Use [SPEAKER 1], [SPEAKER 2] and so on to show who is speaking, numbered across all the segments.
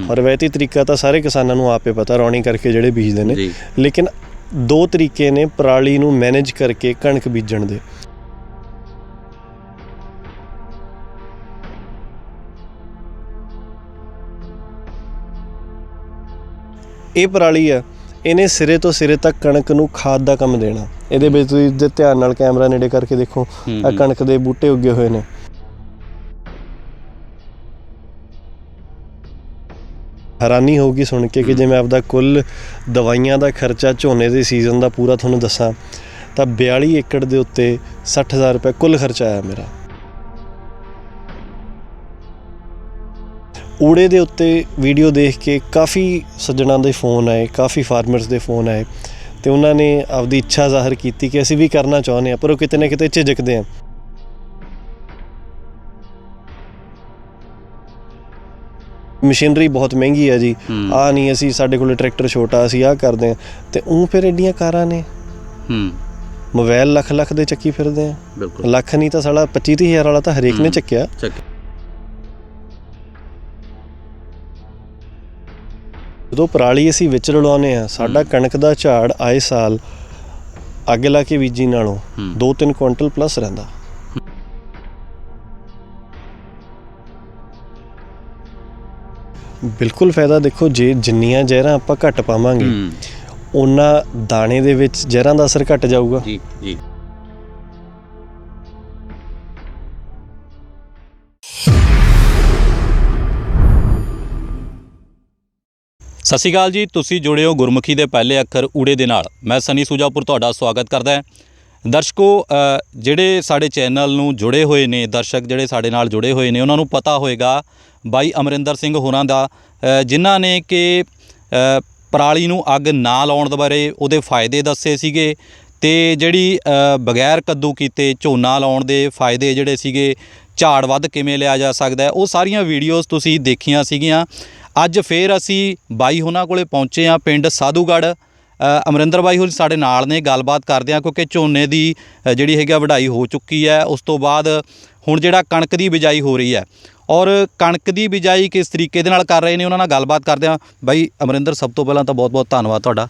[SPEAKER 1] ਰਵਾਇਤੀ ਤਰੀਕਾ ਤਾਂ ਸਾਰੇ ਕਿਸਾਨਾਂ ਨੂੰ ਆਪੇ ਪਤਾ, ਰੌਣੀ ਕਰਕੇ ਜਿਹੜੇ ਬੀਜਦੇ ਨੇ, ਲੇਕਿਨ ਦੋ ਤਰੀਕੇ ਨੇ ਪਰਾਲੀ ਨੂੰ ਮੈਨੇਜ ਕਰਕੇ ਕਣਕ ਬੀਜਣ ਦੇ। ਇਹ ਪਰਾਲੀ ਆ, ਇਹਨੇ ਸਿਰੇ ਤੋਂ ਸਿਰੇ ਤੱਕ ਕਣਕ ਨੂੰ ਖਾਦ ਦਾ ਕੰਮ ਦੇਣਾ। ਇਹਦੇ ਵਿੱਚ ਤੁਸੀਂ ਜੇ ਧਿਆਨ ਨਾਲ ਕੈਮਰਾ ਨੇੜੇ ਕਰਕੇ ਦੇਖੋ, ਆ ਕਣਕ ਦੇ ਬੂਟੇ ਉੱਗੇ ਹੋਏ ਨੇ। ਹੈਰਾਨੀ ਹੋਊਗੀ ਸੁਣ ਕੇ ਕਿ ਜੇ ਮੈਂ ਆਪਦਾ ਕੁੱਲ ਦਵਾਈਆਂ ਦਾ ਖਰਚਾ ਝੋਨੇ ਦੇ ਸੀਜ਼ਨ ਦਾ ਪੂਰਾ ਤੁਹਾਨੂੰ ਦੱਸਾਂ ਤਾਂ 42 ਏਕੜ ਦੇ ਉੱਤੇ 60,000 ਰੁਪਏ ਕੁੱਲ ਖਰਚਾ ਆਇਆ ਮੇਰਾ। ਊੜੇ ਦੇ ਉੱਤੇ ਵੀਡੀਓ ਦੇਖ ਕੇ ਕਾਫੀ ਸੱਜਣਾਂ ਦੇ ਫ਼ੋਨ ਆਏ, ਕਾਫੀ ਫਾਰਮਰਸ ਦੇ ਫ਼ੋਨ ਆਏ ਅਤੇ ਉਹਨਾਂ ਨੇ ਆਪਦੀ ਇੱਛਾ ਜ਼ਾਹਰ ਕੀਤੀ ਕਿ ਅਸੀਂ ਵੀ ਕਰਨਾ ਚਾਹੁੰਦੇ ਹਾਂ, ਪਰ ਉਹ ਕਿਤੇ ਨਾ ਕਿਤੇ ਝਿਜਕਦੇ ਆ। ਮਸ਼ੀਨਰੀ ਬਹੁਤ ਮਹਿੰਗੀ ਹੈ ਜੀ, ਆਹ ਨਹੀਂ ਅਸੀਂ, ਸਾਡੇ ਕੋਲ ਟਰੈਕਟਰ ਛੋਟਾ, ਅਸੀਂ ਆਹ ਕਰਦੇ ਹਾਂ, ਅਤੇ ਉਹ ਫਿਰ ਐਡੀਆਂ ਕਾਰਾਂ ਨੇ, ਮੋਬਾਈਲ ਲੱਖ ਦੇ ਚੱਕੀ ਫਿਰਦੇ ਆ। ਲੱਖ ਨਹੀਂ ਤਾਂ ਸਾਲਾ 25-30 ਹਜ਼ਾਰ ਵਾਲਾ ਤਾਂ ਹਰੇਕ ਨੇ ਚੱਕਿਆ। ਜਦੋਂ ਪਰਾਲੀ ਅਸੀਂ ਵਿੱਚ ਰਲਾਉਂਦੇ ਹਾਂ, ਸਾਡਾ ਕਣਕ ਦਾ ਝਾੜ ਆਏ ਸਾਲ ਅੱਗ ਲਾ ਕੇ ਬੀਜੀ ਨਾਲੋਂ 2-3 ਕੁਇੰਟਲ ਪਲੱਸ ਰਹਿੰਦਾ। ਬਿਲਕੁਲ ਫਾਇਦਾ। ਦੇਖੋ, ਜੇ ਜਿੰਨੀਆਂ ਜ਼ਹਿਰਾਂ ਆਪਾਂ ਘੱਟ ਪਾਵਾਂਗੇ ਉਹਨਾਂ ਦਾਣੇ ਦੇ ਵਿੱਚ ਜ਼ਹਿਰਾਂ ਦਾ ਅਸਰ ਘੱਟ ਜਾਊਗਾ।
[SPEAKER 2] ਸਤਿ ਸ਼੍ਰੀ ਅਕਾਲ ਜੀ, ਤੁਸੀਂ ਜੁੜੇ ਹੋ ਗੁਰਮੁਖੀ ਦੇ ਪਹਿਲੇ ਅੱਖਰ ਊੜੇ ਦੇ ਨਾਲ। ਮੈਂ ਸਨੀ ਸੁਜਾਪੁਰ ਤੁਹਾਡਾ ਸਵਾਗਤ ਕਰਦਾ। ਦਰਸ਼ਕੋ, ਜਿਹੜੇ ਸਾਡੇ ਚੈਨਲ ਨੂੰ ਜੁੜੇ ਹੋਏ ਨੇ ਦਰਸ਼ਕ, ਜਿਹੜੇ ਸਾਡੇ ਨਾਲ ਜੁੜੇ ਹੋਏ ਨੇ, ਉਹਨਾਂ ਨੂੰ ਪਤਾ ਹੋਏਗਾ ਬਾਈ ਅਮਰਿੰਦਰ ਸਿੰਘ ਹੋਰਾਂ ਦਾ, ਜਿਨ੍ਹਾਂ ਨੇ ਕਿ ਪਰਾਲੀ ਨੂੰ ਅੱਗ ਨਾ ਲਾਉਣ ਦੇ ਬਾਰੇ ਉਹਦੇ ਫਾਇਦੇ ਦੱਸੇ ਸੀਗੇ, ਅਤੇ ਜਿਹੜੀ ਬਗੈਰ ਕੱਦੂ ਕੀਤੇ ਝੋਨਾ ਲਾਉਣ ਦੇ ਫਾਇਦੇ ਜਿਹੜੇ ਸੀਗੇ, ਝਾੜ ਵੱਧ ਕਿਵੇਂ ਲਿਆ ਜਾ ਸਕਦਾ, ਉਹ ਸਾਰੀਆਂ ਵੀਡੀਓਜ਼ ਤੁਸੀਂ ਦੇਖੀਆਂ ਸੀਗੀਆਂ। ਅੱਜ ਫਿਰ ਅਸੀਂ ਬਾਈ ਉਹਨਾਂ ਕੋਲ ਪਹੁੰਚੇ ਹਾਂ, ਪਿੰਡ ਸਾਧੂਗੜ੍ਹ। ਅਮਰਿੰਦਰ ਬਾਈ ਹੋਰੀ ਸਾਡੇ ਨਾਲ ਨੇ, ਗੱਲਬਾਤ ਕਰਦੇ ਹਾਂ, ਕਿਉਂਕਿ ਝੋਨੇ ਦੀ ਜਿਹੜੀ ਹੈਗੀ ਵਢਾਈ ਹੋ ਚੁੱਕੀ ਹੈ। ਉਸ ਤੋਂ ਬਾਅਦ ਹੁਣ ਜਿਹੜਾ ਕਣਕ ਦੀ ਬਿਜਾਈ ਹੋ ਰਹੀ ਹੈ, ਔਰ ਕਣਕ ਦੀ ਬਿਜਾਈ ਕਿਸ ਤਰੀਕੇ ਦੇ ਨਾਲ ਕਰ ਰਹੇ ਨੇ, ਉਹਨਾਂ ਨਾਲ ਗੱਲਬਾਤ ਕਰਦੇ ਹਾਂ। ਬਾਈ ਅਮਰਿੰਦਰ, ਸਭ ਤੋਂ ਪਹਿਲਾਂ ਤਾਂ ਬਹੁਤ ਬਹੁਤ ਧੰਨਵਾਦ ਤੁਹਾਡਾ।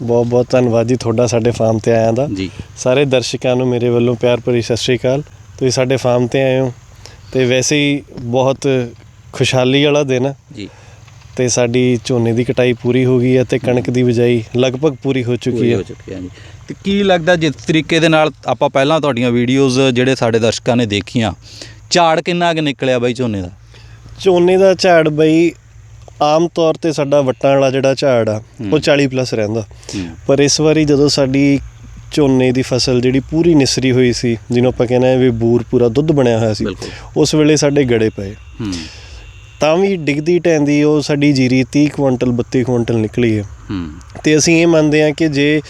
[SPEAKER 1] ਬਹੁਤ ਬਹੁਤ ਧੰਨਵਾਦ ਜੀ ਤੁਹਾਡਾ ਸਾਡੇ ਫਾਰਮ 'ਤੇ ਆਇਆਂ ਦਾ ਜੀ। ਸਾਰੇ ਦਰਸ਼ਕਾਂ ਨੂੰ ਮੇਰੇ ਵੱਲੋਂ ਪਿਆਰ ਭਰੀ ਸਤਿ ਸ਼੍ਰੀ ਅਕਾਲ। ਤੁਸੀਂ ਸਾਡੇ ਫਾਰਮ 'ਤੇ ਆਏ ਹੋ, ਅਤੇ ਵੈਸੇ ਹੀ ਬਹੁਤ ਖੁਸ਼ਹਾਲੀ ਵਾਲਾ ਦਿਨ ਜੀ, ਅਤੇ ਸਾਡੀ ਝੋਨੇ ਦੀ ਕਟਾਈ ਪੂਰੀ ਹੋ ਗਈ ਹੈ ਅਤੇ ਕਣਕ ਦੀ ਬਿਜਾਈ ਲਗਭਗ ਪੂਰੀ ਹੋ ਚੁੱਕੀ ਹੈ।
[SPEAKER 2] ਅਤੇ ਕੀ ਲੱਗਦਾ, ਜਿਸ ਤਰੀਕੇ ਦੇ ਨਾਲ ਆਪਾਂ ਪਹਿਲਾਂ ਤੁਹਾਡੀਆਂ ਵੀਡੀਓਜ਼ ਜਿਹੜੇ ਸਾਡੇ ਦਰਸ਼ਕਾਂ ਨੇ ਦੇਖੀਆਂ, ਝਾੜ ਕਿੰਨਾ ਕੁ ਨਿਕਲਿਆ ਬਾਈ ਝੋਨੇ ਦਾ?
[SPEAKER 1] ਝੋਨੇ ਦਾ ਝਾੜ ਬਈ ਆਮ ਤੌਰ 'ਤੇ ਸਾਡਾ ਵੱਟਾਂ ਵਾਲਾ ਜਿਹੜਾ ਝਾੜ ਆ ਉਹ 40+ ਰਹਿੰਦਾ, ਪਰ ਇਸ ਵਾਰੀ ਜਦੋਂ ਸਾਡੀ ਝੋਨੇ ਦੀ ਫਸਲ ਜਿਹੜੀ ਪੂਰੀ ਨਿਸਰੀ ਹੋਈ ਸੀ, ਜਿਹਨੂੰ ਆਪਾਂ ਕਹਿੰਦੇ ਵੀ ਬੂਰ ਪੂਰਾ ਦੁੱਧ ਬਣਿਆ ਹੋਇਆ ਸੀ, ਉਸ ਵੇਲੇ ਸਾਡੇ ਗੜੇ ਪਏ, ਤਾਂ ਵੀ ਡਿੱਗਦੀ ਢਹਿੰਦੀ ਉਹ ਸਾਡੀ ਜੀਰੀ 30 ਕੁਇੰਟਲ 32 ਕੁਇੰਟਲ ਨਿਕਲੀ ਹੈ। ਅਤੇ ਅਸੀਂ ਇਹ ਮੰਨਦੇ ਹਾਂ ਕਿ ਜੇ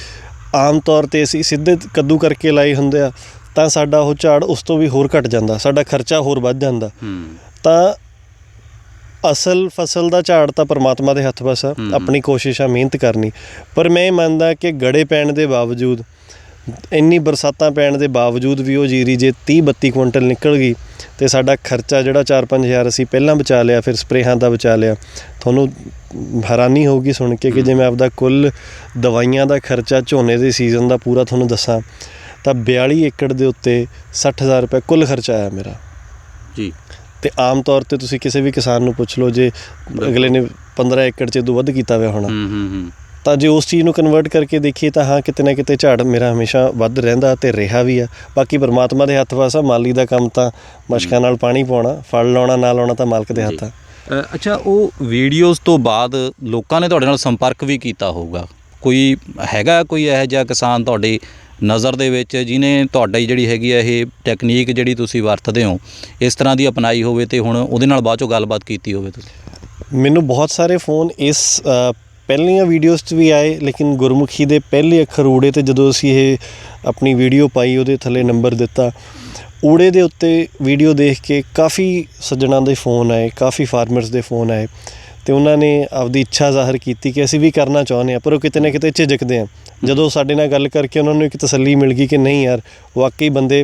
[SPEAKER 1] ਆਮ ਤੌਰ 'ਤੇ ਅਸੀਂ ਸਿੱਧੇ ਕੱਦੂ ਕਰਕੇ ਲਾਏ ਹੁੰਦੇ ਆ ਤਾਂ ਸਾਡਾ ਉਹ ਝਾੜ ਉਸ ਤੋਂ ਵੀ ਹੋਰ ਘੱਟ ਜਾਂਦਾ, ਸਾਡਾ ਖਰਚਾ ਹੋਰ ਵੱਧ ਜਾਂਦਾ। ਤਾਂ ਅਸਲ ਫਸਲ ਦਾ ਝਾੜ ਤਾਂ ਪਰਮਾਤਮਾ ਦੇ ਹੱਥ ਬਸ ਆ, ਆਪਣੀ ਕੋਸ਼ਿਸ਼ ਆ ਮਿਹਨਤ ਕਰਨੀ। ਪਰ ਮੈਂ ਇਹ ਮੰਨਦਾ ਕਿ ਗੜੇ ਪੈਣ ਦੇ ਬਾਵਜੂਦ, ਇੰਨੀ ਬਰਸਾਤਾਂ ਪੈਣ ਦੇ ਬਾਵਜੂਦ ਵੀ ਉਹ ਜੀਰੀ ਜੇ 30-32 ਕੁਇੰਟਲ ਨਿਕਲ ਗਈ ਅਤੇ ਸਾਡਾ ਖਰਚਾ ਜਿਹੜਾ 4-5 ਹਜ਼ਾਰ ਅਸੀਂ ਪਹਿਲਾਂ ਬਚਾ ਲਿਆ, ਫਿਰ ਸਪਰੇਹਾਂ ਦਾ ਬਚਾ ਲਿਆ। ਤੁਹਾਨੂੰ ਹੈਰਾਨੀ ਹੋਊਗੀ ਸੁਣ ਕੇ ਕਿ ਜੇ ਮੈਂ ਆਪਦਾ ਕੁੱਲ ਦਵਾਈਆਂ ਦਾ ਖਰਚਾ ਝੋਨੇ ਦੇ ਸੀਜ਼ਨ ਦਾ ਪੂਰਾ ਤੁਹਾਨੂੰ ਦੱਸਾਂ ਤਾਂ 42 ਏਕੜ ਦੇ ਉੱਤੇ 60,000 ਰੁਪਏ ਕੁੱਲ ਖਰਚਾ ਆਇਆ ਮੇਰਾ ਜੀ। ਅਤੇ ਆਮ ਤੌਰ 'ਤੇ ਤੁਸੀਂ ਕਿਸੇ ਵੀ ਕਿਸਾਨ ਨੂੰ ਪੁੱਛ ਲਓ, ਜੇ ਅਗਲੇ ਨੇ 15 ਏਕੜ 'ਚ ਤੋਂ ਵੱਧ ਕੀਤਾ ਹੋਇਆ ਹੋਣਾ, ਤਾਂ ਜੇ ਉਸ ਚੀਜ਼ ਨੂੰ ਕਨਵਰਟ ਕਰਕੇ ਦੇਖੀਏ ਤਾਂ ਹਾਂ, ਕਿਤੇ ਨਾ ਕਿਤੇ ਝਾੜ ਮੇਰਾ ਹਮੇਸ਼ਾ ਵੱਧ ਰਹਿੰਦਾ ਅਤੇ ਰਿਹਾ ਵੀ ਆ। ਬਾਕੀ ਪਰਮਾਤਮਾ ਦੇ ਹੱਥ ਵਸ ਆ, ਮਾਲੀ ਦਾ ਕੰਮ ਤਾਂ ਮਸ਼ਕਾਂ ਨਾਲ ਪਾਣੀ ਪਾਉਣਾ, ਫਲ ਲਾਉਣਾ ਨਾ ਲਾਉਣਾ ਤਾਂ ਮਾਲਕ ਦੇ ਹੱਥ ਆ।
[SPEAKER 2] ਅੱਛਾ, ਉਹ ਵੀਡੀਓਜ਼ ਤੋਂ ਬਾਅਦ ਲੋਕਾਂ ਨੇ ਤੁਹਾਡੇ ਨਾਲ ਸੰਪਰਕ ਵੀ ਕੀਤਾ ਹੋਊਗਾ, ਕੋਈ ਹੈਗਾ ਕੋਈ ਇਹੋ ਜਿਹਾ ਕਿਸਾਨ ਤੁਹਾਡੀ ਨਜ਼ਰ ਦੇ ਵਿੱਚ ਜਿਹਨੇ ਤੁਹਾਡੀ ਜਿਹੜੀ ਹੈਗੀ ਹੈ ਇਹ ਟੈਕਨੀਕ ਜਿਹੜੀ ਤੁਸੀਂ ਵਰਤਦੇ ਹੋ ਇਸ ਤਰ੍ਹਾਂ ਦੀ ਅਪਣਾਈ ਹੋਵੇ ਅਤੇ ਹੁਣ ਉਹਦੇ ਨਾਲ ਬਾਅਦ 'ਚੋਂ ਗੱਲਬਾਤ ਕੀਤੀ ਹੋਵੇ ਤੁਸੀਂ?
[SPEAKER 1] ਮੈਨੂੰ ਬਹੁਤ ਸਾਰੇ ਫ਼ੋਨ ਇਸ ਪਹਿਲੀਆਂ ਵੀਡੀਓਜ਼ 'ਚ ਵੀ ਆਏ, ਲੇਕਿਨ ਗੁਰਮੁਖੀ ਦੇ ਪਹਿਲੇ ਅੱਖਰ ਊੜੇ 'ਤੇ ਜਦੋਂ ਅਸੀਂ ਇਹ ਆਪਣੀ ਵੀਡੀਓ ਪਾਈ, ਉਹਦੇ ਥੱਲੇ ਨੰਬਰ ਦਿੱਤਾ, ਊੜੇ ਦੇ ਉੱਤੇ ਵੀਡੀਓ ਦੇਖ ਕੇ ਕਾਫੀ ਸੱਜਣਾਂ ਦੇ ਫ਼ੋਨ ਆਏ, ਕਾਫੀ ਫਾਰਮਰਸ ਦੇ ਫ਼ੋਨ ਆਏ, ਅਤੇ ਉਹਨਾਂ ਨੇ ਆਪਦੀ ਇੱਛਾ ਜ਼ਾਹਰ ਕੀਤੀ ਕਿ ਅਸੀਂ ਵੀ ਕਰਨਾ ਚਾਹੁੰਦੇ ਹਾਂ, ਪਰ ਉਹ ਕਿਤੇ ਨਾ ਕਿਤੇ ਝਿਜਕਦੇ ਆ। ਜਦੋਂ ਸਾਡੇ ਨਾਲ ਗੱਲ ਕਰਕੇ ਉਹਨਾਂ ਨੂੰ ਇੱਕ ਤਸੱਲੀ ਮਿਲ ਗਈ ਕਿ ਨਹੀਂ ਯਾਰ, ਵਾਕਈ ਬੰਦੇ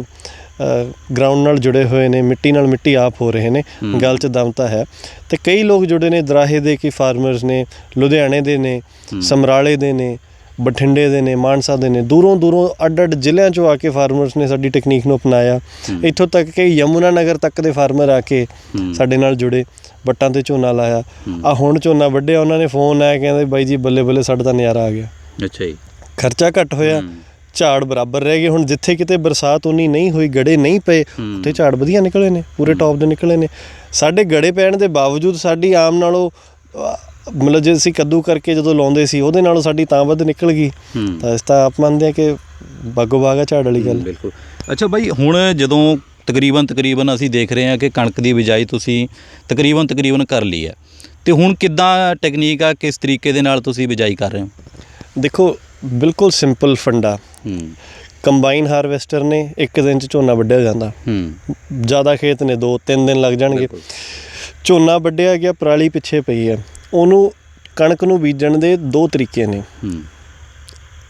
[SPEAKER 1] ਗਰਾਊਂਡ ਨਾਲ ਜੁੜੇ ਹੋਏ ਨੇ, ਮਿੱਟੀ ਨਾਲ ਮਿੱਟੀ ਆਪ ਹੋ ਰਹੇ ਨੇ, ਗੱਲ 'ਚ ਦਮ ਤਾਂ ਹੈ। ਅਤੇ ਕਈ ਲੋਕ ਜੁੜੇ ਨੇ ਦਰਾਹੇ ਦੇ ਕਿ ਫਾਰਮਰਸ ਨੇ, ਲੁਧਿਆਣੇ ਦੇ ਨੇ, ਸਮਰਾਲੇ ਦੇ ਨੇ, ਬਠਿੰਡੇ ਦੇ ਨੇ, ਮਾਨਸਾ ਦੇ ਨੇ, ਦੂਰੋਂ ਅੱਡ ਜ਼ਿਲ੍ਹਿਆਂ 'ਚੋਂ ਆ ਕੇ ਫਾਰਮਰਸ ਨੇ ਸਾਡੀ ਟੈਕਨੀਕ ਨੂੰ ਅਪਣਾਇਆ। ਇੱਥੋਂ ਤੱਕ ਕਿ ਯਮੁਨਾ ਨਗਰ ਤੱਕ ਦੇ ਫਾਰਮਰ ਆ ਕੇ ਸਾਡੇ ਨਾਲ ਜੁੜੇ, ਵੱਟਾਂ 'ਤੇ ਝੋਨਾ ਲਾਇਆ। ਆ ਹੁਣ ਝੋਨਾ ਵੱਢਿਆ, ਉਹਨਾਂ ਨੇ ਫੋਨ ਆਇਆ, ਕਹਿੰਦੇ ਬਾਈ ਜੀ ਬੱਲੇ ਬੱਲੇ ਸਾਡਾ ਤਾਂ ਨਜ਼ਾਰਾ ਆ ਗਿਆ।
[SPEAKER 2] ਅੱਛਾ ਜੀ।
[SPEAKER 1] ਖਰਚਾ ਘੱਟ ਹੋਇਆ, ਝਾੜ ਬਰਾਬਰ ਰਹਿ ਗਏ। ਹੁਣ ਜਿੱਥੇ ਕਿਤੇ ਬਰਸਾਤ ਉਨੀ ਨਹੀਂ ਹੋਈ, ਗੜੇ ਨਹੀਂ ਪਏ, ਉੱਥੇ ਝਾੜ ਵਧੀਆ ਨਿਕਲੇ ਨੇ, ਪੂਰੇ ਟੌਪ ਦੇ ਨਿਕਲੇ ਨੇ। ਸਾਡੇ ਗੜੇ ਪੈਣ ਦੇ ਬਾਵਜੂਦ ਸਾਡੀ ਆਮ ਨਾਲੋਂ ਮਤਲਬ ਜੇ ਅਸੀਂ ਕੱਦੂ ਕਰਕੇ ਜਦੋਂ ਲਾਉਂਦੇ ਸੀ ਉਹਦੇ ਨਾਲੋਂ ਸਾਡੀ ਤਾਂ ਵੱਧ ਨਿਕਲ ਗਈ। ਤਾਂ ਇਸ ਤਾਂ ਆਪ ਮੰਨਦੇ ਹਾਂ ਕਿ ਬਾਗੋ ਬਾਗ ਆ ਝਾੜ ਵਾਲੀ ਗੱਲ।
[SPEAKER 2] ਬਿਲਕੁਲ। ਅੱਛਾ ਬਾਈ, ਹੁਣ ਜਦੋਂ ਤਕਰੀਬਨ ਅਸੀਂ ਦੇਖ ਰਹੇ ਹਾਂ ਕਿ ਕਣਕ ਦੀ ਬਿਜਾਈ ਤੁਸੀਂ ਤਕਰੀਬਨ ਕਰ ਲਈ ਹੈ, ਅਤੇ ਹੁਣ ਕਿੱਦਾਂ ਟੈਕਨੀਕ ਆ, ਕਿਸ ਤਰੀਕੇ ਦੇ ਨਾਲ ਤੁਸੀਂ ਬਿਜਾਈ ਕਰ ਰਹੇ ਹੋ?
[SPEAKER 1] ਦੇਖੋ ਬਿਲਕੁਲ ਸਿੰਪਲ ਫੰਡਾ। ਕੰਬਾਈਨ ਹਾਰਵੈਸਟਰ ਨੇ 1 ਦਿਨ 'ਚ ਝੋਨਾ ਵੱਢਿਆ ਜਾਂਦਾ। ਜ਼ਿਆਦਾ ਖੇਤ ਨੇ 2-3 ਦਿਨ ਲੱਗ ਜਾਣਗੇ। ਝੋਨਾ ਵੱਢਿਆ ਗਿਆ, ਪਰਾਲੀ ਪਿੱਛੇ ਪਈ ਹੈ, ਉਹਨੂੰ ਕਣਕ ਨੂੰ ਬੀਜਣ ਦੇ 2 ਤਰੀਕੇ ਨੇ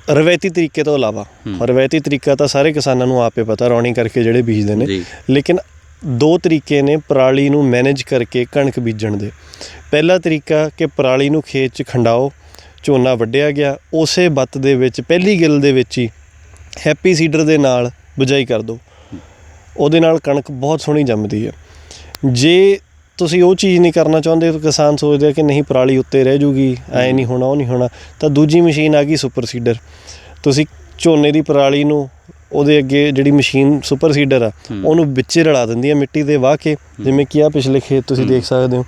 [SPEAKER 1] ਰਵਾਇਤੀ ਤਰੀਕੇ ਤੋਂ ਇਲਾਵਾ। ਰਵਾਇਤੀ ਤਰੀਕਾ ਤਾਂ ਸਾਰੇ ਕਿਸਾਨਾਂ ਨੂੰ ਆਪੇ ਪਤਾ, ਰੌਣੀ ਕਰਕੇ ਜਿਹੜੇ ਬੀਜਦੇ ਨੇ, ਲੇਕਿਨ 2 ਤਰੀਕੇ ਨੇ ਪਰਾਲੀ ਨੂੰ ਮੈਨੇਜ ਕਰਕੇ ਕਣਕ ਬੀਜਣ ਦੇ। ਪਹਿਲਾ ਤਰੀਕਾ ਕਿ ਪਰਾਲੀ ਨੂੰ ਖੇਤ 'ਚ ਖੰਡਾਓ, ਝੋਨਾ ਵੱਢਿਆ ਗਿਆ, ਉਸੇ ਬੱਤ ਦੇ ਵਿੱਚ ਪਹਿਲੀ ਗਿੱਲ ਦੇ ਵਿੱਚ ਹੀ ਹੈਪੀ ਸੀਡਰ ਦੇ ਨਾਲ ਬਿਜਾਈ ਕਰ ਦਿਓ। ਉਹਦੇ ਨਾਲ ਕਣਕ ਬਹੁਤ ਸੋਹਣੀ ਜੰਮਦੀ ਹੈ। ਜੇ ਤੁਸੀਂ ਉਹ ਚੀਜ਼ ਨਹੀਂ ਕਰਨਾ ਚਾਹੁੰਦੇ, ਕਿਸਾਨ ਸੋਚਦੇ ਆ ਕਿ ਨਹੀਂ ਪਰਾਲੀ ਉੱਤੇ ਰਹਿ ਜੂਗੀ, ਐਂ ਨਹੀਂ ਹੋਣਾ, ਉਹ ਨਹੀਂ ਹੋਣਾ, ਤਾਂ ਦੂਜੀ ਮਸ਼ੀਨ ਆ ਗਈ ਸੁਪਰ ਸੀਡਰ। ਤੁਸੀਂ ਝੋਨੇ ਦੀ ਪਰਾਲੀ ਨੂੰ ਉਹਦੇ ਅੱਗੇ ਜਿਹੜੀ ਮਸ਼ੀਨ ਸੁਪਰ ਸੀਡਰ ਆ ਉਹਨੂੰ ਵਿੱਚੇ ਰਲਾ ਦਿੰਦੀ ਹੈ ਮਿੱਟੀ ਦੇ ਵਾਹ ਕੇ, ਜਿਵੇਂ ਕਿ ਆ ਪਿਛਲੇ ਖੇਤ ਤੁਸੀਂ ਦੇਖ ਸਕਦੇ ਹੋ।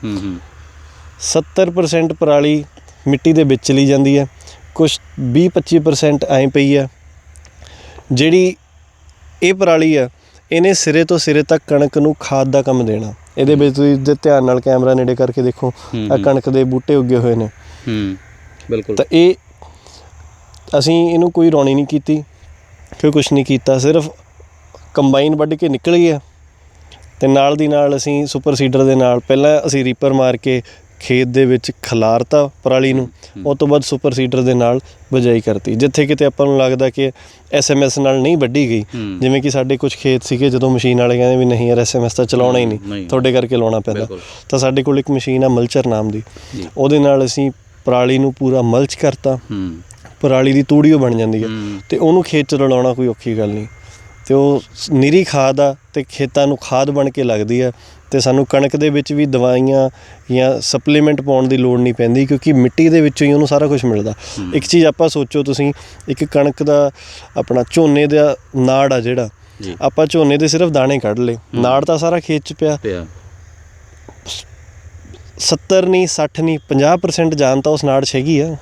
[SPEAKER 1] 70% ਪਰਾਲੀ ਮਿੱਟੀ ਦੇ ਵਿੱਚ ਚਲੀ ਜਾਂਦੀ ਹੈ, ਕੁਛ 20-25% ਐਂ ਪਈ ਆ। ਜਿਹੜੀ ਇਹ ਪਰਾਲੀ ਆ ਇਹਨੇ ਸਿਰੇ ਤੋਂ ਸਿਰੇ ਤੱਕ ਕਣਕ ਨੂੰ ਖਾਦ ਦਾ ਕੰਮ ਦੇਣਾ। ਇਹਦੇ ਵਿੱਚ ਤੁਸੀਂ ਧਿਆਨ ਨਾਲ ਕੈਮਰਾ ਨੇੜੇ ਕਰਕੇ ਦੇਖੋ, ਆ ਕਣਕ ਦੇ ਬੂਟੇ ਉੱਗੇ ਹੋਏ ਨੇ।
[SPEAKER 2] ਬਿਲਕੁਲ।
[SPEAKER 1] ਤਾਂ ਇਹ ਅਸੀਂ ਇਹਨੂੰ ਕੋਈ ਰੌਣੀ ਨਹੀਂ ਕੀਤੀ, ਕੋਈ ਕੁਛ ਨਹੀਂ ਕੀਤਾ, ਸਿਰਫ ਕੰਬਾਈਨ ਵੱਢ ਕੇ ਨਿਕਲ ਗਿਆ ਅਤੇ ਨਾਲ ਦੀ ਨਾਲ ਅਸੀਂ ਸੁਪਰ ਸੀਡਰ ਦੇ ਨਾਲ ਪਹਿਲਾਂ ਅਸੀਂ ਰੀਪਰ ਮਾਰ ਕੇ ਖੇਤ ਦੇ ਵਿੱਚ ਖਿਲਾਰਤਾ ਪਰਾਲੀ ਨੂੰ, ਉਹ ਤੋਂ ਬਾਅਦ ਸੁਪਰ ਸੀਡਰ ਦੇ ਨਾਲ ਬਿਜਾਈ ਕਰਤੀ। ਜਿੱਥੇ ਕਿਤੇ ਆਪਾਂ ਨੂੰ ਲੱਗਦਾ ਕਿ SMS ਨਾਲ ਨਹੀਂ ਵੱਢੀ ਗਈ, ਜਿਵੇਂ ਕਿ ਸਾਡੇ ਕੁਝ ਖੇਤ ਸੀਗੇ ਜਦੋਂ ਮਸ਼ੀਨ ਵਾਲੇ ਕਹਿੰਦੇ ਵੀ ਨਹੀਂ ਯਾਰ SMS ਤਾਂ ਚਲਾਉਣਾ ਹੀ ਨਹੀਂ, ਤੁਹਾਡੇ ਕਰਕੇ ਲਾਉਣਾ ਪੈਂਦਾ, ਤਾਂ ਸਾਡੇ ਕੋਲ ਇੱਕ ਮਸ਼ੀਨ ਆ ਮਲਚਰ ਨਾਮ ਦੀ, ਉਹਦੇ ਨਾਲ ਅਸੀਂ ਪਰਾਲੀ ਨੂੰ ਪੂਰਾ ਮਲਚ ਕਰਤਾ। ਪਰਾਲੀ ਦੀ ਤੂੜੀ ਉਹ ਬਣ ਜਾਂਦੀ ਹੈ ਅਤੇ ਉਹਨੂੰ ਖੇਤ 'ਚ ਰਲਾਉਣਾ ਕੋਈ ਔਖੀ ਗੱਲ ਨਹੀਂ, ਅਤੇ ਉਹ ਨਿਰੀ ਖਾਦ ਆ ਅਤੇ ਖੇਤਾਂ ਨੂੰ ਖਾਦ ਬਣ ਕੇ ਲੱਗਦੀ ਆ। ਅਤੇ ਸਾਨੂੰ ਕਣਕ ਦੇ ਵਿੱਚ ਵੀ ਦਵਾਈਆਂ ਜਾਂ ਸਪਲੀਮੈਂਟ ਪਾਉਣ ਦੀ ਲੋੜ ਨਹੀਂ ਪੈਂਦੀ, ਕਿਉਂਕਿ ਮਿੱਟੀ ਦੇ ਵਿੱਚੋਂ ਹੀ ਉਹਨੂੰ ਸਾਰਾ ਕੁਛ ਮਿਲਦਾ। ਇੱਕ ਚੀਜ਼ ਆਪਾਂ ਸੋਚੋ, ਤੁਸੀਂ ਇੱਕ ਕਣਕ ਦਾ ਆਪਣਾ ਝੋਨੇ ਦਾ ਨਾੜ ਆ ਜਿਹੜਾ, ਆਪਾਂ ਝੋਨੇ ਦੇ ਸਿਰਫ ਦਾਣੇ ਕੱਢ ਲਏ, ਨਾੜ ਤਾਂ ਸਾਰਾ ਖੇਤ 'ਚ ਪਿਆ। 70 ਨਹੀਂ 60 ਨਹੀਂ 50% ਜਾਨ ਤਾਂ ਉਸ ਨਾੜ 'ਚ ਹੈਗੀ ਆ।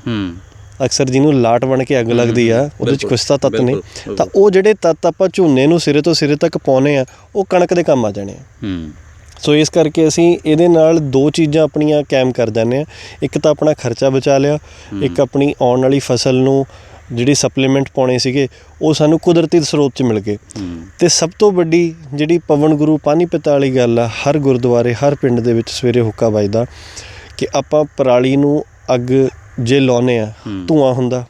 [SPEAKER 1] ਅਕਸਰ ਜਿਹਨੂੰ ਲਾਟ ਬਣ ਕੇ ਅੱਗ ਲੱਗਦੀ ਆ, ਉਹਦੇ 'ਚ ਕੁਛ ਤਾਂ ਤੱਤ ਨੇ, ਤਾਂ ਉਹ ਜਿਹੜੇ ਤੱਤ ਆਪਾਂ ਝੋਨੇ ਨੂੰ ਸਿਰੇ ਤੋਂ ਸਿਰੇ ਤੱਕ ਪਾਉਂਦੇ ਆ, ਉਹ ਕਣਕ ਦੇ ਕੰਮ ਆ ਜਾਣੇ ਆ। ਸੋ ਇਸ ਕਰਕੇ ਅਸੀਂ ਇਹਦੇ ਨਾਲ 2 ਚੀਜ਼ਾਂ ਆਪਣੀਆਂ ਕਾਇਮ ਕਰ ਜਾਂਦੇ ਹਾਂ। ਇੱਕ ਤਾਂ ਆਪਣਾ ਖਰਚਾ ਬਚਾ ਲਿਆ, ਇੱਕ ਆਪਣੀ ਆਉਣ ਵਾਲੀ ਫਸਲ ਨੂੰ ਜਿਹੜੀ ਸਪਲੀਮੈਂਟ ਪਾਉਣੇ ਸੀਗੇ ਉਹ ਸਾਨੂੰ ਕੁਦਰਤੀ ਸਰੋਤ 'ਚ ਮਿਲ ਗਏ। ਅਤੇ ਸਭ ਤੋਂ ਵੱਡੀ ਜਿਹੜੀ ਪਵਨ ਗੁਰੂ ਪਾਣੀਪਤ ਵਾਲੀ ਗੱਲ ਆ, ਹਰ ਗੁਰਦੁਆਰੇ ਹਰ ਪਿੰਡ ਦੇ ਵਿੱਚ ਸਵੇਰੇ ਹੁੱਕਾ ਵੱਜਦਾ ਕਿ ਆਪਾਂ ਪਰਾਲੀ ਨੂੰ ਅੱਗ ਜੇ ਲਾਉਂਦੇ ਆ, ਧੂੰਆਂ ਹੁੰਦਾ,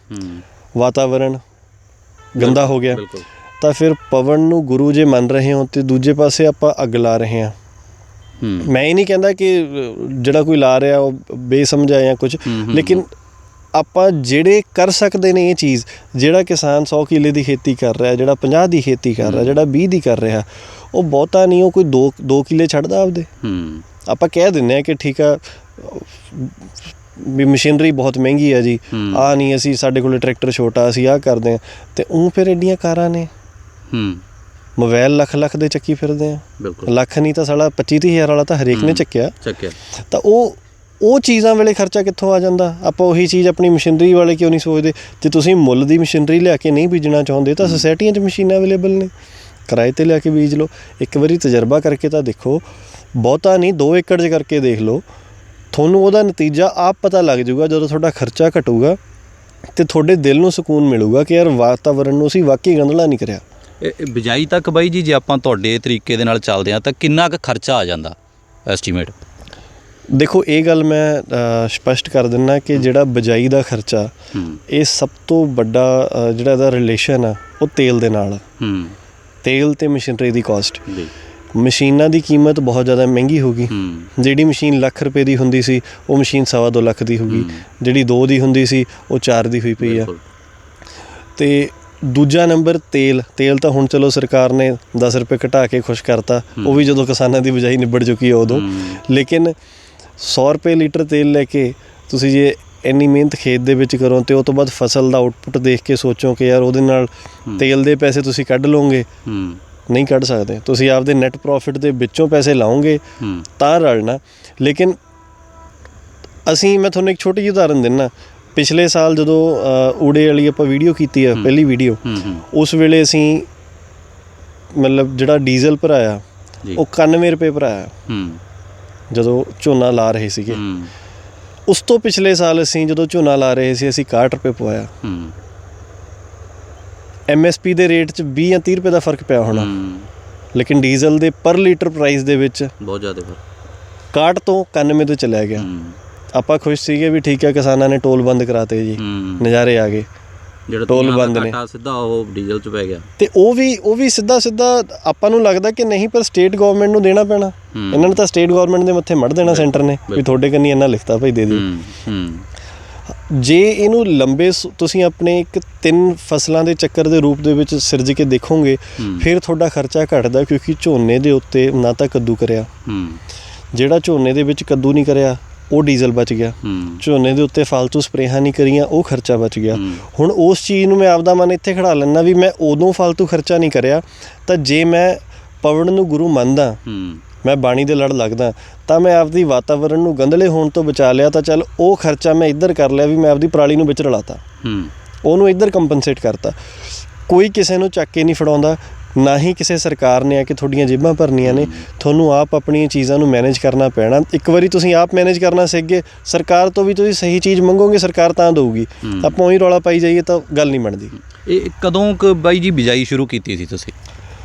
[SPEAKER 1] ਵਾਤਾਵਰਨ ਗੰਦਾ ਹੋ ਗਿਆ, ਤਾਂ ਫਿਰ ਪਵਨ ਨੂੰ ਗੁਰੂ ਜੇ ਮੰਨ ਰਹੇ ਹੋ ਅਤੇ ਦੂਜੇ ਪਾਸੇ ਆਪਾਂ ਅੱਗ ਲਾ ਰਹੇ ਹਾਂ। ਮੈਂ ਇਹ ਨਹੀਂ ਕਹਿੰਦਾ ਕਿ ਜਿਹੜਾ ਕੋਈ ਲਾ ਰਿਹਾ ਉਹ ਬੇਸਮਝ ਆ ਜਾਂ ਕੁਛ, ਲੇਕਿਨ ਆਪਾਂ ਜਿਹੜੇ ਕਰ ਸਕਦੇ ਨੇ ਇਹ ਚੀਜ਼, ਜਿਹੜਾ ਕਿਸਾਨ 100 ਕਿੱਲੇ ਦੀ ਖੇਤੀ ਕਰ ਰਿਹਾ, ਜਿਹੜਾ 50 ਦੀ ਖੇਤੀ ਕਰ ਰਿਹਾ, ਜਿਹੜਾ 20 ਦੀ ਕਰ ਰਿਹਾ, ਉਹ ਬਹੁਤਾ ਨਹੀਂ, ਉਹ ਕੋਈ 2 ਕਿੱਲੇ ਛੱਡਦਾ ਆਪਦੇ। ਆਪਾਂ ਕਹਿ ਦਿੰਦੇ ਹਾਂ ਕਿ ਠੀਕ ਆ ਵੀ ਮਸ਼ੀਨਰੀ ਬਹੁਤ ਮਹਿੰਗੀ ਆ ਜੀ, ਆਹ ਨਹੀਂ, ਅਸੀਂ ਸਾਡੇ ਕੋਲ ਟਰੈਕਟਰ ਛੋਟਾ, ਅਸੀਂ ਆਹ ਕਰਦੇ ਹਾਂ, ਅਤੇ ਉਹ ਫਿਰ ਐਡੀਆਂ ਕਾਰਾਂ ਨੇ, ਮੋਬਾਈਲ ਲੱਖ ਦੇ ਚੱਕੀ ਫਿਰਦੇ ਆ। ਲੱਖ ਨਹੀਂ ਤਾਂ ਸਾਲਾ 25-30 ਹਜ਼ਾਰ ਵਾਲਾ ਤਾਂ ਹਰੇਕ ਨੇ ਚੱਕਿਆ। ਤਾਂ ਉਹ ਚੀਜ਼ਾਂ ਵੇਲੇ ਖਰਚਾ ਕਿੱਥੋਂ ਆ ਜਾਂਦਾ? ਆਪਾਂ ਉਹੀ ਚੀਜ਼ ਆਪਣੀ ਮਸ਼ੀਨਰੀ ਵਾਲੇ ਕਿਉਂ ਨਹੀਂ ਸੋਚਦੇ? ਜੇ ਤੁਸੀਂ ਮੁੱਲ ਦੀ ਮਸ਼ੀਨਰੀ ਲਿਆ ਕੇ ਨਹੀਂ ਬੀਜਣਾ ਚਾਹੁੰਦੇ ਤਾਂ ਸੁਸਾਇਟੀਆਂ 'ਚ ਮਸ਼ੀਨਾਂ ਅਵੇਲੇਬਲ ਨੇ, ਕਿਰਾਏ 'ਤੇ ਲਿਆ ਕੇ ਬੀਜ ਲਓ। ਇੱਕ ਵਾਰੀ ਤਜਰਬਾ ਕਰਕੇ ਤਾਂ ਦੇਖੋ, ਬਹੁਤਾ ਨਹੀਂ 2 ਏਕੜ 'ਚ ਕਰਕੇ ਦੇਖ ਲਓ, ਤੁਹਾਨੂੰ ਉਹਦਾ ਨਤੀਜਾ ਆਪ ਪਤਾ ਲੱਗ ਜਾਊਗਾ। ਜਦੋਂ ਤੁਹਾਡਾ ਖਰਚਾ ਘਟੂਗਾ ਅਤੇ ਤੁਹਾਡੇ ਦਿਲ ਨੂੰ ਸਕੂਨ ਮਿਲੂਗਾ ਕਿ ਯਾਰ ਵਾਤਾਵਰਨ ਨੂੰ ਅਸੀਂ ਵਾਕਈ ਗੰਧਲਾ ਨਹੀਂ ਕਰਿਆ।
[SPEAKER 2] ਬਿਜਾਈ ਤੱਕ ਬਾਈ ਜੀ, ਜੇ ਆਪਾਂ ਤੁਹਾਡੇ ਤਰੀਕੇ ਦੇ ਨਾਲ ਚੱਲਦੇ ਹਾਂ ਤਾਂ ਕਿੰਨਾ ਕੁ ਖਰਚਾ ਆ ਜਾਂਦਾ ਐਸਟੀਮੇਟ?
[SPEAKER 1] ਦੇਖੋ ਇਹ ਗੱਲ ਮੈਂ ਸਪਸ਼ਟ ਕਰ ਦਿੰਦਾ ਕਿ ਜਿਹੜਾ ਬਿਜਾਈ ਦਾ ਖਰਚਾ, ਇਹ ਸਭ ਤੋਂ ਵੱਡਾ ਜਿਹੜਾ ਇਹਦਾ ਰਿਲੇਸ਼ਨ ਆ ਉਹ ਤੇਲ ਦੇ ਨਾਲ। ਤੇਲ ਤੇ ਮਸ਼ੀਨਰੀ ਦੀ ਕਾਸਟ।
[SPEAKER 2] ਜੀ
[SPEAKER 1] ਮਸ਼ੀਨਾਂ ਦੀ ਕੀਮਤ ਬਹੁਤ ਜ਼ਿਆਦਾ ਮਹਿੰਗੀ ਹੋ ਗਈ। ਜਿਹੜੀ ਮਸ਼ੀਨ ਲੱਖ ਰੁਪਏ ਦੀ ਹੁੰਦੀ ਸੀ ਉਹ ਮਸ਼ੀਨ 2.25 ਲੱਖ ਦੀ ਹੋ ਗਈ। ਜਿਹੜੀ 2 ਦੀ ਹੁੰਦੀ ਸੀ ਉਹ 4 ਦੀ ਹੋਈ ਪਈ ਆ। ਅਤੇ ਦੂਜਾ ਨੰਬਰ ਤੇਲ ਤਾਂ ਹੁਣ ਚਲੋ ਸਰਕਾਰ ਨੇ 10 ਰੁਪਏ ਘਟਾ ਕੇ ਖੁਸ਼ ਕਰਤਾ, ਉਹ ਵੀ ਜਦੋਂ ਕਿਸਾਨਾਂ ਦੀ ਬਿਜਾਈ ਨਿਬੜ ਚੁੱਕੀ ਹੈ ਉਦੋਂ। ਲੇਕਿਨ 100 ਰੁਪਏ ਲੀਟਰ ਤੇਲ ਲੈ ਕੇ ਤੁਸੀਂ ਜੇ ਇੰਨੀ ਮਿਹਨਤ ਖੇਤ ਦੇ ਵਿੱਚ ਕਰੋ ਅਤੇ ਉਹ ਤੋਂ ਬਾਅਦ ਫਸਲ ਦਾ ਆਊਟਪੁੱਟ ਦੇਖ ਕੇ ਸੋਚੋ ਕਿ ਯਾਰ ਉਹਦੇ ਨਾਲ ਤੇਲ ਦੇ ਪੈਸੇ ਤੁਸੀਂ ਕੱਢ ਲਓਗੇ, ਨਹੀਂ ਕੱਢ ਸਕਦੇ। ਤੁਸੀਂ ਆਪਦੇ ਨੈੱਟ ਪ੍ਰੋਫਿਟ ਦੇ ਵਿੱਚੋਂ ਪੈਸੇ ਲਾਓਗੇ ਤਾਂ ਰਲਣਾ। ਲੇਕਿਨ ਮੈਂ ਤੁਹਾਨੂੰ ਇੱਕ ਛੋਟੀ ਜਿਹੀ ਉਦਾਹਰਨ ਦਿੰਦਾ। ਪਿਛਲੇ ਸਾਲ ਜਦੋਂ ਊੜੇ ਵਾਲੀ ਆਪਾਂ ਵੀਡੀਓ ਕੀਤੀ ਆ, ਪਹਿਲੀ ਵੀਡੀਓ, ਉਸ ਵੇਲੇ ਅਸੀਂ ਮਤਲਬ ਜਿਹੜਾ ਡੀਜ਼ਲ ਭਰਾਇਆ ਉਹ 91 ਰੁਪਏ ਭਰਾਇਆ ਜਦੋਂ ਝੋਨਾ ਲਾ ਰਹੇ ਸੀਗੇ। ਉਸ ਤੋਂ ਪਿਛਲੇ ਸਾਲ ਅਸੀਂ ਜਦੋਂ ਝੋਨਾ ਲਾ ਰਹੇ ਸੀ ਅਸੀਂ 61 ਰੁਪਏ ਪਵਾਇਆ। MSP ਦੇ ਰੇਟ 'ਚ 20 ਜਾਂ 30 ਰੁਪਏ ਦਾ ਫਰਕ ਪਿਆ ਹੋਣਾ, ਲੇਕਿਨ ਡੀਜ਼ਲ ਦੇ ਪਰ ਲੀਟਰ ਪ੍ਰਾਈਸ ਦੇ ਵਿੱਚ
[SPEAKER 2] ਬਹੁਤ ਜ਼ਿਆਦਾ
[SPEAKER 1] 61 ਤੋਂ 91 ਤੇ ਚਲਿਆ ਗਿਆ। ਆਪਾਂ ਖੁਸ਼ ਸੀਗੇ ਵੀ ਠੀਕ ਹੈ ਕਿਸਾਨਾਂ ਨੇ ਟੋਲ ਬੰਦ ਕਰਾਤੇ ਜੀ, ਨਜ਼ਾਰੇ ਆ ਗਏ,
[SPEAKER 2] ਜਿਹੜਾ
[SPEAKER 1] ਟੋਲ ਬੰਦ ਨੇ,
[SPEAKER 2] ਸਿੱਧਾ ਉਹ ਡੀਜ਼ਲ 'ਚ ਪੈ ਗਿਆ।
[SPEAKER 1] ਅਤੇ ਉਹ ਵੀ ਸਿੱਧਾ ਆਪਾਂ ਨੂੰ ਲੱਗਦਾ ਕਿ ਨਹੀਂ, ਪਰ ਸਟੇਟ ਗੌਰਮੈਂਟ ਨੂੰ ਦੇਣਾ ਪੈਣਾ। ਇਹਨਾਂ ਨੇ ਤਾਂ ਸਟੇਟ ਗੌਰਮੈਂਟ ਦੇ ਮੱਥੇ ਮੜ ਦੇਣਾ ਸੈਂਟਰ ਨੇ ਵੀ ਤੁਹਾਡੇ ਕੰਨੀ ਇੰਨਾ ਲਿਖਤਾ ਭਾਈ ਦੇ ਦਿਓ। ਜੇ ਇਹਨੂੰ ਲੰਬੇ ਤੁਸੀਂ ਆਪਣੇ ਇੱਕ 3 ਫਸਲਾਂ ਦੇ ਚੱਕਰ ਦੇ ਰੂਪ ਦੇ ਵਿੱਚ ਸਿਰਜ ਕੇ ਦੇਖੋਗੇ ਫਿਰ ਤੁਹਾਡਾ ਖਰਚਾ ਘੱਟਦਾ, ਕਿਉਂਕਿ ਝੋਨੇ ਦੇ ਉੱਤੇ ਨਾ ਤਾਂ ਕੱਦੂ ਕਰਿਆ, ਜਿਹੜਾ ਝੋਨੇ ਦੇ ਵਿੱਚ ਕੱਦੂ ਨਹੀਂ ਕਰਿਆ ਉਹ ਡੀਜ਼ਲ ਬਚ ਗਿਆ, ਝੋਨੇ ਦੇ ਉੱਤੇ ਫਾਲਤੂ ਸਪਰੇਹਾਂ ਨਹੀਂ ਕਰੀਆਂ ਉਹ ਖਰਚਾ ਬਚ ਗਿਆ। ਹੁਣ ਉਸ ਚੀਜ਼ ਨੂੰ ਮੈਂ ਆਪਦਾ ਮਨ ਇੱਥੇ ਖੜਾ ਲੈਂਦਾ ਵੀ ਮੈਂ ਉਦੋਂ ਫਾਲਤੂ ਖਰਚਾ ਨਹੀਂ ਕਰਿਆ, ਤਾਂ ਜੇ ਮੈਂ ਪਵਨ ਨੂੰ ਗੁਰੂ ਮੰਨਦਾ, ਮੈਂ ਬਾਣੀ ਦੇ ਲੜ ਲੱਗਦਾ, ਤਾਂ ਮੈਂ ਆਪਦੀ ਵਾਤਾਵਰਨ ਨੂੰ ਗੰਧਲੇ ਹੋਣ ਤੋਂ ਬਚਾ ਲਿਆ। ਤਾਂ ਚੱਲ ਉਹ ਖਰਚਾ ਮੈਂ ਇੱਧਰ ਕਰ ਲਿਆ ਵੀ ਮੈਂ ਆਪਦੀ ਪਰਾਲੀ ਨੂੰ ਵਿੱਚ ਰਲਾਤਾ, ਉਹਨੂੰ ਇੱਧਰ ਕੰਪਨਸੇਟ ਕਰਤਾ। ਕੋਈ ਕਿਸੇ ਨੂੰ ਚੱਕ ਕੇ ਨਹੀਂ ਫੜਾਉਂਦਾ, ਨਾ ਹੀ ਕਿਸੇ ਸਰਕਾਰ ਨੇ ਆ ਕਿ ਤੁਹਾਡੀਆਂ ਜੇਬਾਂ ਭਰਨੀਆਂ ਨੇ। ਤੁਹਾਨੂੰ ਆਪ ਆਪਣੀਆਂ ਚੀਜ਼ਾਂ ਨੂੰ ਮੈਨੇਜ ਕਰਨਾ ਪੈਣਾ। ਇੱਕ ਵਾਰੀ ਤੁਸੀਂ ਆਪ ਮੈਨੇਜ ਕਰਨਾ ਸਿੱਖ ਗਏ, ਸਰਕਾਰ ਤੋਂ ਵੀ ਤੁਸੀਂ ਸਹੀ ਚੀਜ਼ ਮੰਗੋਗੇ, ਸਰਕਾਰ ਤਾਂ ਦੇਊਗੀ। ਆਪਾਂ ਉਹੀ ਰੌਲਾ ਪਾਈ ਜਾਈਏ ਤਾਂ ਗੱਲ ਨਹੀਂ ਬਣਦੀ।
[SPEAKER 2] ਇਹ ਕਦੋਂ ਕੁ ਬਾਈ ਜੀ ਬਿਜਾਈ ਸ਼ੁਰੂ ਕੀਤੀ ਸੀ ਤੁਸੀਂ?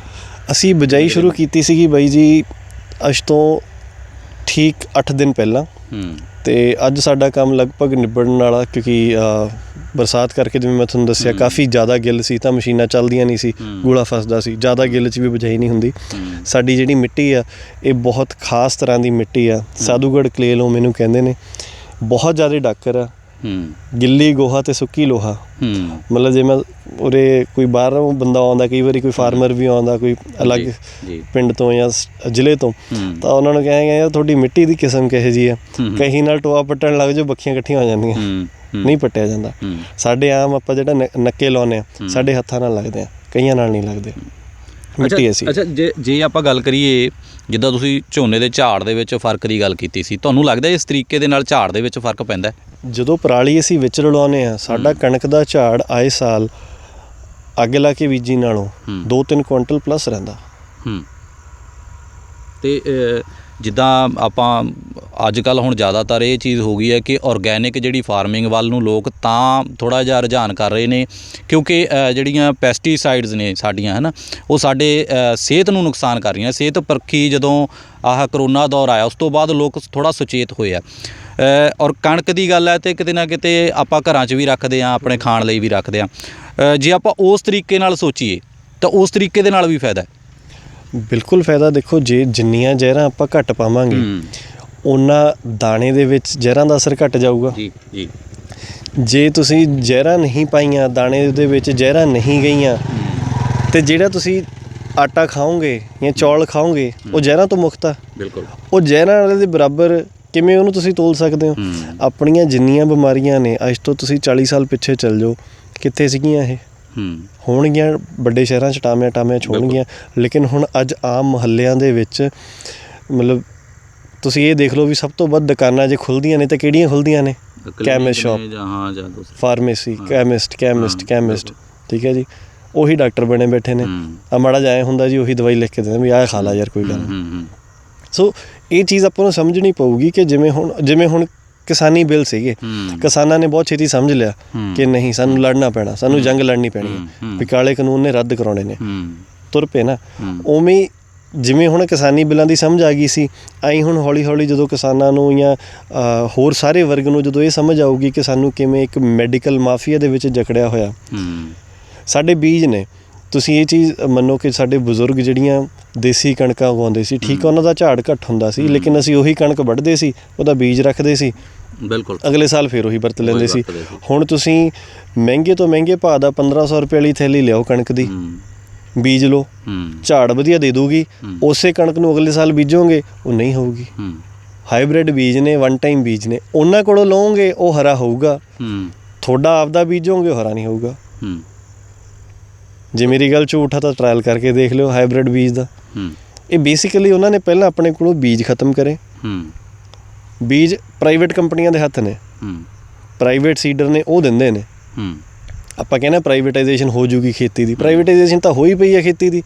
[SPEAKER 1] ਅਸੀਂ ਬਿਜਾਈ ਸ਼ੁਰੂ ਕੀਤੀ ਸੀਗੀ ਬਾਈ ਜੀ ਅੱਜ ਤੋਂ ਠੀਕ 8 ਦਿਨ ਪਹਿਲਾਂ, ਅਤੇ ਅੱਜ ਸਾਡਾ ਕੰਮ ਲਗਭਗ ਨਿਬੜਨ ਵਾਲਾ, ਕਿਉਂਕਿ ਬਰਸਾਤ ਕਰਕੇ ਜਿਵੇਂ ਮੈਂ ਤੁਹਾਨੂੰ ਦੱਸਿਆ ਕਾਫੀ ਜ਼ਿਆਦਾ ਗਿੱਲ ਸੀ ਤਾਂ ਮਸ਼ੀਨਾਂ ਚੱਲਦੀਆਂ ਨਹੀਂ ਸੀ, ਗੂੜਾ ਫਸਦਾ ਸੀ, ਜ਼ਿਆਦਾ ਗਿੱਲ 'ਚ ਵੀ ਬਿਜਾਈ ਨਹੀਂ ਹੁੰਦੀ। ਸਾਡੀ ਜਿਹੜੀ ਮਿੱਟੀ ਆ ਇਹ ਬਹੁਤ ਖਾਸ ਤਰ੍ਹਾਂ ਦੀ ਮਿੱਟੀ ਆ, ਸਾਧੂਗੜ੍ਹ ਕਲੇਲ ਉਹ ਮੈਨੂੰ ਕਹਿੰਦੇ ਨੇ, ਬਹੁਤ ਜ਼ਿਆਦਾ ਡਾਕਰ ਆ, ਗਿੱਲੀ ਗੋਹਾ ਅਤੇ ਸੁੱਕੀ ਲੋਹਾ। ਮਤਲਬ ਜੇ ਮੈਂ ਉਰੇ ਕੋਈ ਬਾਹਰੋਂ ਬੰਦਾ ਆਉਂਦਾ, ਕਈ ਵਾਰੀ ਕੋਈ ਫਾਰਮਰ ਵੀ ਆਉਂਦਾ ਕੋਈ ਅਲੱਗ ਪਿੰਡ ਤੋਂ ਜਾਂ ਜ਼ਿਲ੍ਹੇ ਤੋਂ, ਤਾਂ ਉਹਨਾਂ ਨੂੰ ਕਹਾਂਗੇ ਯਾਰ ਤੁਹਾਡੀ ਮਿੱਟੀ ਦੀ ਕਿਸਮ ਕਿਹੋ ਜਿਹੀ ਆ, ਕਹੀ ਨਾਲ ਟੋਆ ਪੱਟਣ ਲੱਗ ਜਾਓ ਬੱਖੀਆਂ ਇਕੱਠੀਆਂ ਹੋ ਜਾਂਦੀਆਂ, ਨਹੀਂ ਪੱਟਿਆ ਜਾਂਦਾ। ਸਾਡੇ ਆਮ ਆਪਾਂ ਜਿਹੜਾ ਨੱਕੇ ਲਾਉਂਦੇ ਹਾਂ ਸਾਡੇ ਹੱਥਾਂ ਨਾਲ ਲੱਗਦੇ ਆ, ਕਈਆਂ ਨਾਲ ਨਹੀਂ ਲੱਗਦੇ। ਮਿੱਟੀ ਅਸੀਂ
[SPEAKER 2] ਅੱਛਾ ਜੇ ਆਪਾਂ ਗੱਲ ਕਰੀਏ ਜਿੱਦਾਂ ਤੁਸੀਂ ਝੋਨੇ ਦੇ ਝਾੜ ਦੇ ਵਿੱਚ ਫਰਕ ਦੀ ਗੱਲ ਕੀਤੀ ਸੀ, ਤੁਹਾਨੂੰ ਲੱਗਦਾ ਇਸ ਤਰੀਕੇ ਦੇ ਨਾਲ ਝਾੜ ਦੇ ਵਿੱਚ ਫਰਕ ਪੈਂਦਾ? ਜਦੋਂ ਪਰਾਲੀ ਅਸੀਂ ਵਿੱਚ ਰਲਾਉਂਦੇ ਹਾਂ ਸਾਡਾ ਕਣਕ ਦਾ ਝਾੜ ਆਏ ਸਾਲ ਅੱਗ ਲਾ ਕੇ ਬੀਜੀ ਨਾਲੋਂ 2-3 ਕੁਇੰਟਲ ਪਲੱਸ ਰਹਿੰਦਾ। ਅਤੇ ਜਿੱਦਾਂ ਆਪਾਂ ਅੱਜ ਕੱਲ੍ਹ ਹੁਣ ਜ਼ਿਆਦਾਤਰ ਇਹ ਚੀਜ਼ ਹੋ ਗਈ ਹੈ ਕਿ ਔਰਗੈਨਿਕ ਜਿਹੜੀ ਫਾਰਮਿੰਗ ਵੱਲ ਨੂੰ ਲੋਕ ਤਾਂ ਥੋੜ੍ਹਾ ਜਿਹਾ ਰੁਝਾਨ ਕਰ ਰਹੇ ਨੇ, ਕਿਉਂਕਿ ਜਿਹੜੀਆਂ ਪੈਸਟੀਸਾਈਡਸ ਨੇ ਸਾਡੀਆਂ ਹੈ ਨਾ, ਉਹ ਸਾਡੇ ਸਿਹਤ ਨੂੰ ਨੁਕਸਾਨ ਕਰ ਰਹੀਆਂ। ਸਿਹਤ ਪਰਖੀ ਜਦੋਂ ਆਹ ਕਰੋਨਾ ਦੌਰ ਆਇਆ ਉਸ ਤੋਂ ਬਾਅਦ ਲੋਕ ਥੋੜ੍ਹਾ ਸੁਚੇਤ ਹੋਏ ਆ। ਔਰ ਕਣਕ ਦੀ ਗੱਲ ਹੈ ਅਤੇ ਕਿਤੇ ਨਾ ਕਿਤੇ ਆਪਾਂ ਘਰਾਂ 'ਚ ਵੀ ਰੱਖਦੇ ਹਾਂ, ਆਪਣੇ ਖਾਣ ਲਈ ਵੀ ਰੱਖਦੇ ਹਾਂ। ਜੇ ਆਪਾਂ ਉਸ ਤਰੀਕੇ ਨਾਲ ਸੋਚੀਏ ਤਾਂ ਉਸ ਤਰੀਕੇ ਦੇ ਨਾਲ ਵੀ ਫਾਇਦਾ? ਬਿਲਕੁਲ ਫਾਇਦਾ। ਦੇਖੋ ਜੇ ਜਿੰਨੀਆਂ ਜ਼ਹਿਰਾਂ ਆਪਾਂ ਘੱਟ ਪਾਵਾਂਗੇ ਉਹਨਾਂ ਦਾਣੇ ਦੇ ਵਿੱਚ ਜ਼ਹਿਰਾਂ ਦਾ ਅਸਰ ਘੱਟ ਜਾਊਗਾ। ਜੀ ਜੇ ਤੁਸੀਂ ਜ਼ਹਿਰਾਂ ਨਹੀਂ ਪਾਈਆਂ, ਦਾਣੇ ਦੇ ਵਿੱਚ ਜ਼ਹਿਰਾਂ ਨਹੀਂ ਗਈਆਂ, ਅਤੇ ਜਿਹੜਾ ਤੁਸੀਂ ਆਟਾ ਖਾਓਗੇ ਜਾਂ ਚੌਲ ਖਾਓਗੇ ਉਹ ਜ਼ਹਿਰਾਂ ਤੋਂ ਮੁਕਤ ਆ। ਬਿਲਕੁਲ ਉਹ ਜ਼ਹਿਰਾਂ ਵਾਲੇ ਦੇ ਬਰਾਬਰ ਕਿਵੇਂ ਉਹਨੂੰ ਤੁਸੀਂ ਤੋਲ ਸਕਦੇ ਹੋ? ਆਪਣੀਆਂ ਜਿੰਨੀਆਂ ਬਿਮਾਰੀਆਂ ਨੇ ਅੱਜ ਤੋਂ ਤੁਸੀਂ 40 ਸਾਲ ਪਿੱਛੇ ਚੱਲ ਜਾਓ, ਕਿੱਥੇ ਸੀਗੀਆਂ ਇਹ? ਹੋਣਗੀਆਂ ਵੱਡੇ ਸ਼ਹਿਰਾਂ 'ਚ ਟਾਮਿਆਂ ਹੋਣਗੀਆਂ, ਲੇਕਿਨ ਹੁਣ ਅੱਜ ਆਮ ਮੁਹੱਲਿਆਂ ਦੇ ਵਿੱਚ ਮਤਲਬ ਤੁਸੀਂ ਇਹ ਦੇਖ ਲਓ ਵੀ ਸਭ ਤੋਂ ਵੱਧ ਦੁਕਾਨਾਂ ਜੇ ਖੁੱਲ੍ਹਦੀਆਂ ਨੇ ਤਾਂ ਕਿਹੜੀਆਂ ਖੁੱਲ੍ਹਦੀਆਂ ਨੇ? ਕੈਮਿਸਟ ਸ਼ਾਪ, ਫਾਰਮੇਸੀ, ਕੈਮਿਸਟ, ਠੀਕ ਹੈ ਜੀ, ਉਹੀ ਡਾਕਟਰ ਬਣੇ ਬੈਠੇ ਨੇ। ਆ ਮਾੜਾ ਜਿਹਾ ਐਂ ਹੁੰਦਾ ਜੀ ਉਹੀ ਦਵਾਈ ਲਿਖ ਕੇ ਦਿੰਦੇ ਵੀ ਆਹ ਖਾ ਲਾ ਯਾਰ ਕੋਈ ਗੱਲ। ਸੋ ਇਹ ਚੀਜ਼ ਆਪਾਂ ਨੂੰ ਸਮਝਣੀ ਪਊਗੀ ਕਿ ਜਿਵੇਂ ਹੁਣ ਕਿਸਾਨੀ ਬਿੱਲ ਸੀਗੇ, ਕਿਸਾਨਾਂ ਨੇ ਬਹੁਤ ਛੇਤੀ ਸਮਝ ਲਿਆ ਕਿ ਨਹੀਂ ਸਾਨੂੰ ਲੜਨਾ ਪੈਣਾ, ਸਾਨੂੰ ਜੰਗ ਲੜਨੀ ਪੈਣੀ ਹੈ ਵੀ ਕਾਲੇ ਕਾਨੂੰਨ ਨੇ ਰੱਦ ਕਰਾਉਣੇ ਨੇ, ਤੁਰ ਪਏ ਨਾ। ਉਵੇਂ ਜਿਵੇਂ ਹੁਣ ਕਿਸਾਨੀ ਬਿੱਲਾਂ ਦੀ ਸਮਝ ਆ ਗਈ ਸੀ, ਆਈ ਹੁਣ ਹੌਲੀ ਹੌਲੀ ਜਦੋਂ ਕਿਸਾਨਾਂ ਨੂੰ ਜਾਂ ਹੋਰ ਸਾਰੇ ਵਰਗ ਨੂੰ ਜਦੋਂ ਇਹ ਸਮਝ ਆਊਗੀ ਕਿ ਸਾਨੂੰ ਕਿਵੇਂ ਇੱਕ ਮੈਡੀਕਲ ਮਾਫੀਆ ਦੇ ਵਿੱਚ ਜਕੜਿਆ ਹੋਇਆ। ਸਾਡੇ ਬੀਜ ਨੇ,
[SPEAKER 1] ਤੁਸੀਂ ਇਹ ਚੀਜ਼ ਮੰਨੋ ਕਿ ਸਾਡੇ ਬਜ਼ੁਰਗ ਜਿਹੜੀਆਂ ਦੇਸੀ ਕਣਕਾਂ ਉਗਾਉਂਦੇ ਸੀ, ਠੀਕ ਆ, ਉਹਨਾਂ ਦਾ ਝਾੜ ਘੱਟ ਹੁੰਦਾ ਸੀ, ਲੇਕਿਨ ਅਸੀਂ ਉਹੀ ਕਣਕ ਵੱਢਦੇ ਸੀ, ਉਹਦਾ ਬੀਜ ਰੱਖਦੇ ਸੀ,
[SPEAKER 2] ਬਿਲਕੁਲ
[SPEAKER 1] ਅਗਲੇ ਸਾਲ ਫਿਰ ਉਹੀ ਵਰਤ ਲੈਂਦੇ ਸੀ। ਹੁਣ ਤੁਸੀਂ ਮਹਿੰਗੇ ਤੋਂ ਮਹਿੰਗੇ ਭਾਅ ਦਾ 1500 ਰੁਪਏ ਵਾਲੀ ਥੈਲੀ ਲਿਆਓ ਕਣਕ ਦੀ, ਬੀਜ ਲਓ, ਝਾੜ ਵਧੀਆ ਦੇ ਦੂਗੀ, ਉਸੇ ਕਣਕ ਨੂੰ ਅਗਲੇ ਸਾਲ ਬੀਜੋਗੇ ਉਹ ਨਹੀਂ ਹੋਊਗੀ। ਹਾਈਬ੍ਰਿਡ ਬੀਜ ਨੇ, ਵਨ ਟਾਈਮ ਬੀਜ ਨੇ, ਉਹਨਾਂ ਕੋਲੋਂ ਲਓਗੇ ਉਹ ਹਰਾ ਹੋਊਗਾ, ਤੁਹਾਡਾ ਆਪਦਾ ਬੀਜੋਗੇ ਉਹ ਹਰਾ ਨਹੀਂ ਹੋਊਗਾ। ਜੇ ਮੇਰੀ ਗੱਲ ਝੂਠ ਆ ਤਾਂ ਟਰਾਇਲ ਕਰਕੇ ਦੇਖ ਲਿਓ ਹਾਈਬ੍ਰਿਡ ਬੀਜ ਦਾ। ਇਹ ਬੇਸਿਕਲੀ ਉਹਨਾਂ ਨੇ ਪਹਿਲਾਂ ਆਪਣੇ ਕੋਲੋਂ ਬੀਜ ਖਤਮ ਕਰੇ। ਬੀਜ ਪ੍ਰਾਈਵੇਟ ਕੰਪਨੀਆਂ ਦੇ ਹੱਥ ਨੇ, ਪ੍ਰਾਈਵੇਟ ਸੀਡਰ ਨੇ, ਉਹ ਦਿੰਦੇ ਨੇ। ਆਪਾਂ ਕਹਿੰਦੇ ਪ੍ਰਾਈਵੇਟਾਈਜੇਸ਼ਨ ਹੋ ਜੂਗੀ ਖੇਤੀ ਦੀ, ਪ੍ਰਾਈਵੇਟਾਈਜੇਸ਼ਨ ਤਾਂ ਹੋਈ ਪਈ ਆ ਖੇਤੀ ਦੀ।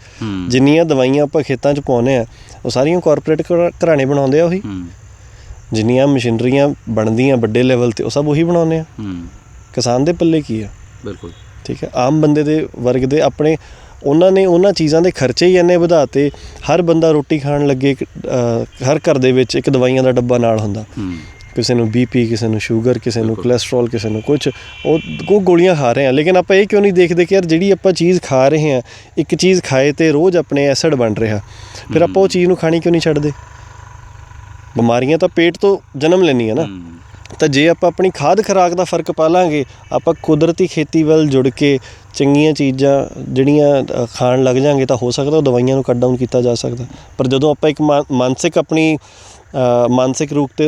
[SPEAKER 1] ਜਿੰਨੀਆਂ ਦਵਾਈਆਂ ਆਪਾਂ ਖੇਤਾਂ 'ਚ ਪਾਉਂਦੇ ਆ ਉਹ ਸਾਰੀਆਂ ਕਾਰਪੋਰੇਟ ਘਰਾਣੇ ਬਣਾਉਂਦੇ ਆ ਉਹੀ। ਜਿੰਨੀਆਂ ਮਸ਼ੀਨਰੀਆਂ ਬਣਦੀਆਂ ਵੱਡੇ ਲੈਵਲ 'ਤੇ ਉਹ ਸਭ ਉਹੀ ਬਣਾਉਂਦੇ ਆ। ਕਿਸਾਨ ਦੇ ਪੱਲੇ ਕੀ ਆ?
[SPEAKER 2] ਬਿਲਕੁਲ
[SPEAKER 1] ਠੀਕ ਹੈ। ਆਮ ਬੰਦੇ ਦੇ ਵਰਗ ਦੇ ਆਪਣੇ ਉਹਨਾਂ ਨੇ ਉਹਨਾਂ ਚੀਜ਼ਾਂ ਦੇ ਖਰਚੇ ਹੀ ਇੰਨੇ ਵਧਾਤੇ। ਹਰ ਬੰਦਾ ਰੋਟੀ ਖਾਣ ਲੱਗੇ ਹਰ ਘਰ ਦੇ ਵਿੱਚ ਇੱਕ ਦਵਾਈਆਂ ਦਾ ਡੱਬਾ ਨਾਲ ਹੁੰਦਾ। ਕਿਸੇ ਨੂੰ BP, ਕਿਸੇ ਨੂੰ ਸ਼ੂਗਰ, ਕਿਸੇ ਨੂੰ ਕੋਲੈਸਟਰੋਲ, ਕਿਸੇ ਨੂੰ ਕੁਛ, ਉਹ ਗੋਲੀਆਂ ਖਾ ਰਹੇ ਆ। ਲੇਕਿਨ ਆਪਾਂ ਇਹ ਕਿਉਂ ਨਹੀਂ ਦੇਖਦੇ ਕਿ ਯਾਰ ਜਿਹੜੀ ਆਪਾਂ ਚੀਜ਼ ਖਾ ਰਹੇ ਹਾਂ, ਇੱਕ ਚੀਜ਼ ਖਾਏ ਤੇ ਰੋਜ਼ ਆਪਣੇ ਐਸਿਡ ਬਣ ਰਿਹਾ, ਫਿਰ ਆਪਾਂ ਉਹ ਚੀਜ਼ ਨੂੰ ਖਾਣੀ ਕਿਉਂ ਨਹੀਂ ਛੱਡਦੇ? ਬਿਮਾਰੀਆਂ ਤਾਂ ਪੇਟ ਤੋਂ ਜਨਮ ਲੈਂਦੀਆਂ ਨਾ। ਤਾਂ ਜੇ ਆਪਾਂ ਆਪਣੀ ਖਾਦ ਖੁਰਾਕ ਦਾ ਫਰਕ ਪਾ ਲਾਂਗੇ, ਆਪਾਂ ਕੁਦਰਤੀ ਖੇਤੀ ਵੱਲ ਜੁੜ ਕੇ ਚੰਗੀਆਂ ਚੀਜ਼ਾਂ ਜਿਹੜੀਆਂ ਖਾਣ ਲੱਗ ਜਾਂਗੇ, ਤਾਂ ਹੋ ਸਕਦਾ ਉਹ ਦਵਾਈਆਂ ਨੂੰ ਕੱਟ ਡਾਊਨ ਕੀਤਾ ਜਾ ਸਕਦਾ। ਪਰ ਜਦੋਂ ਆਪਾਂ ਇੱਕ ਮਾਨਸਿਕ ਰੂਪ 'ਤੇ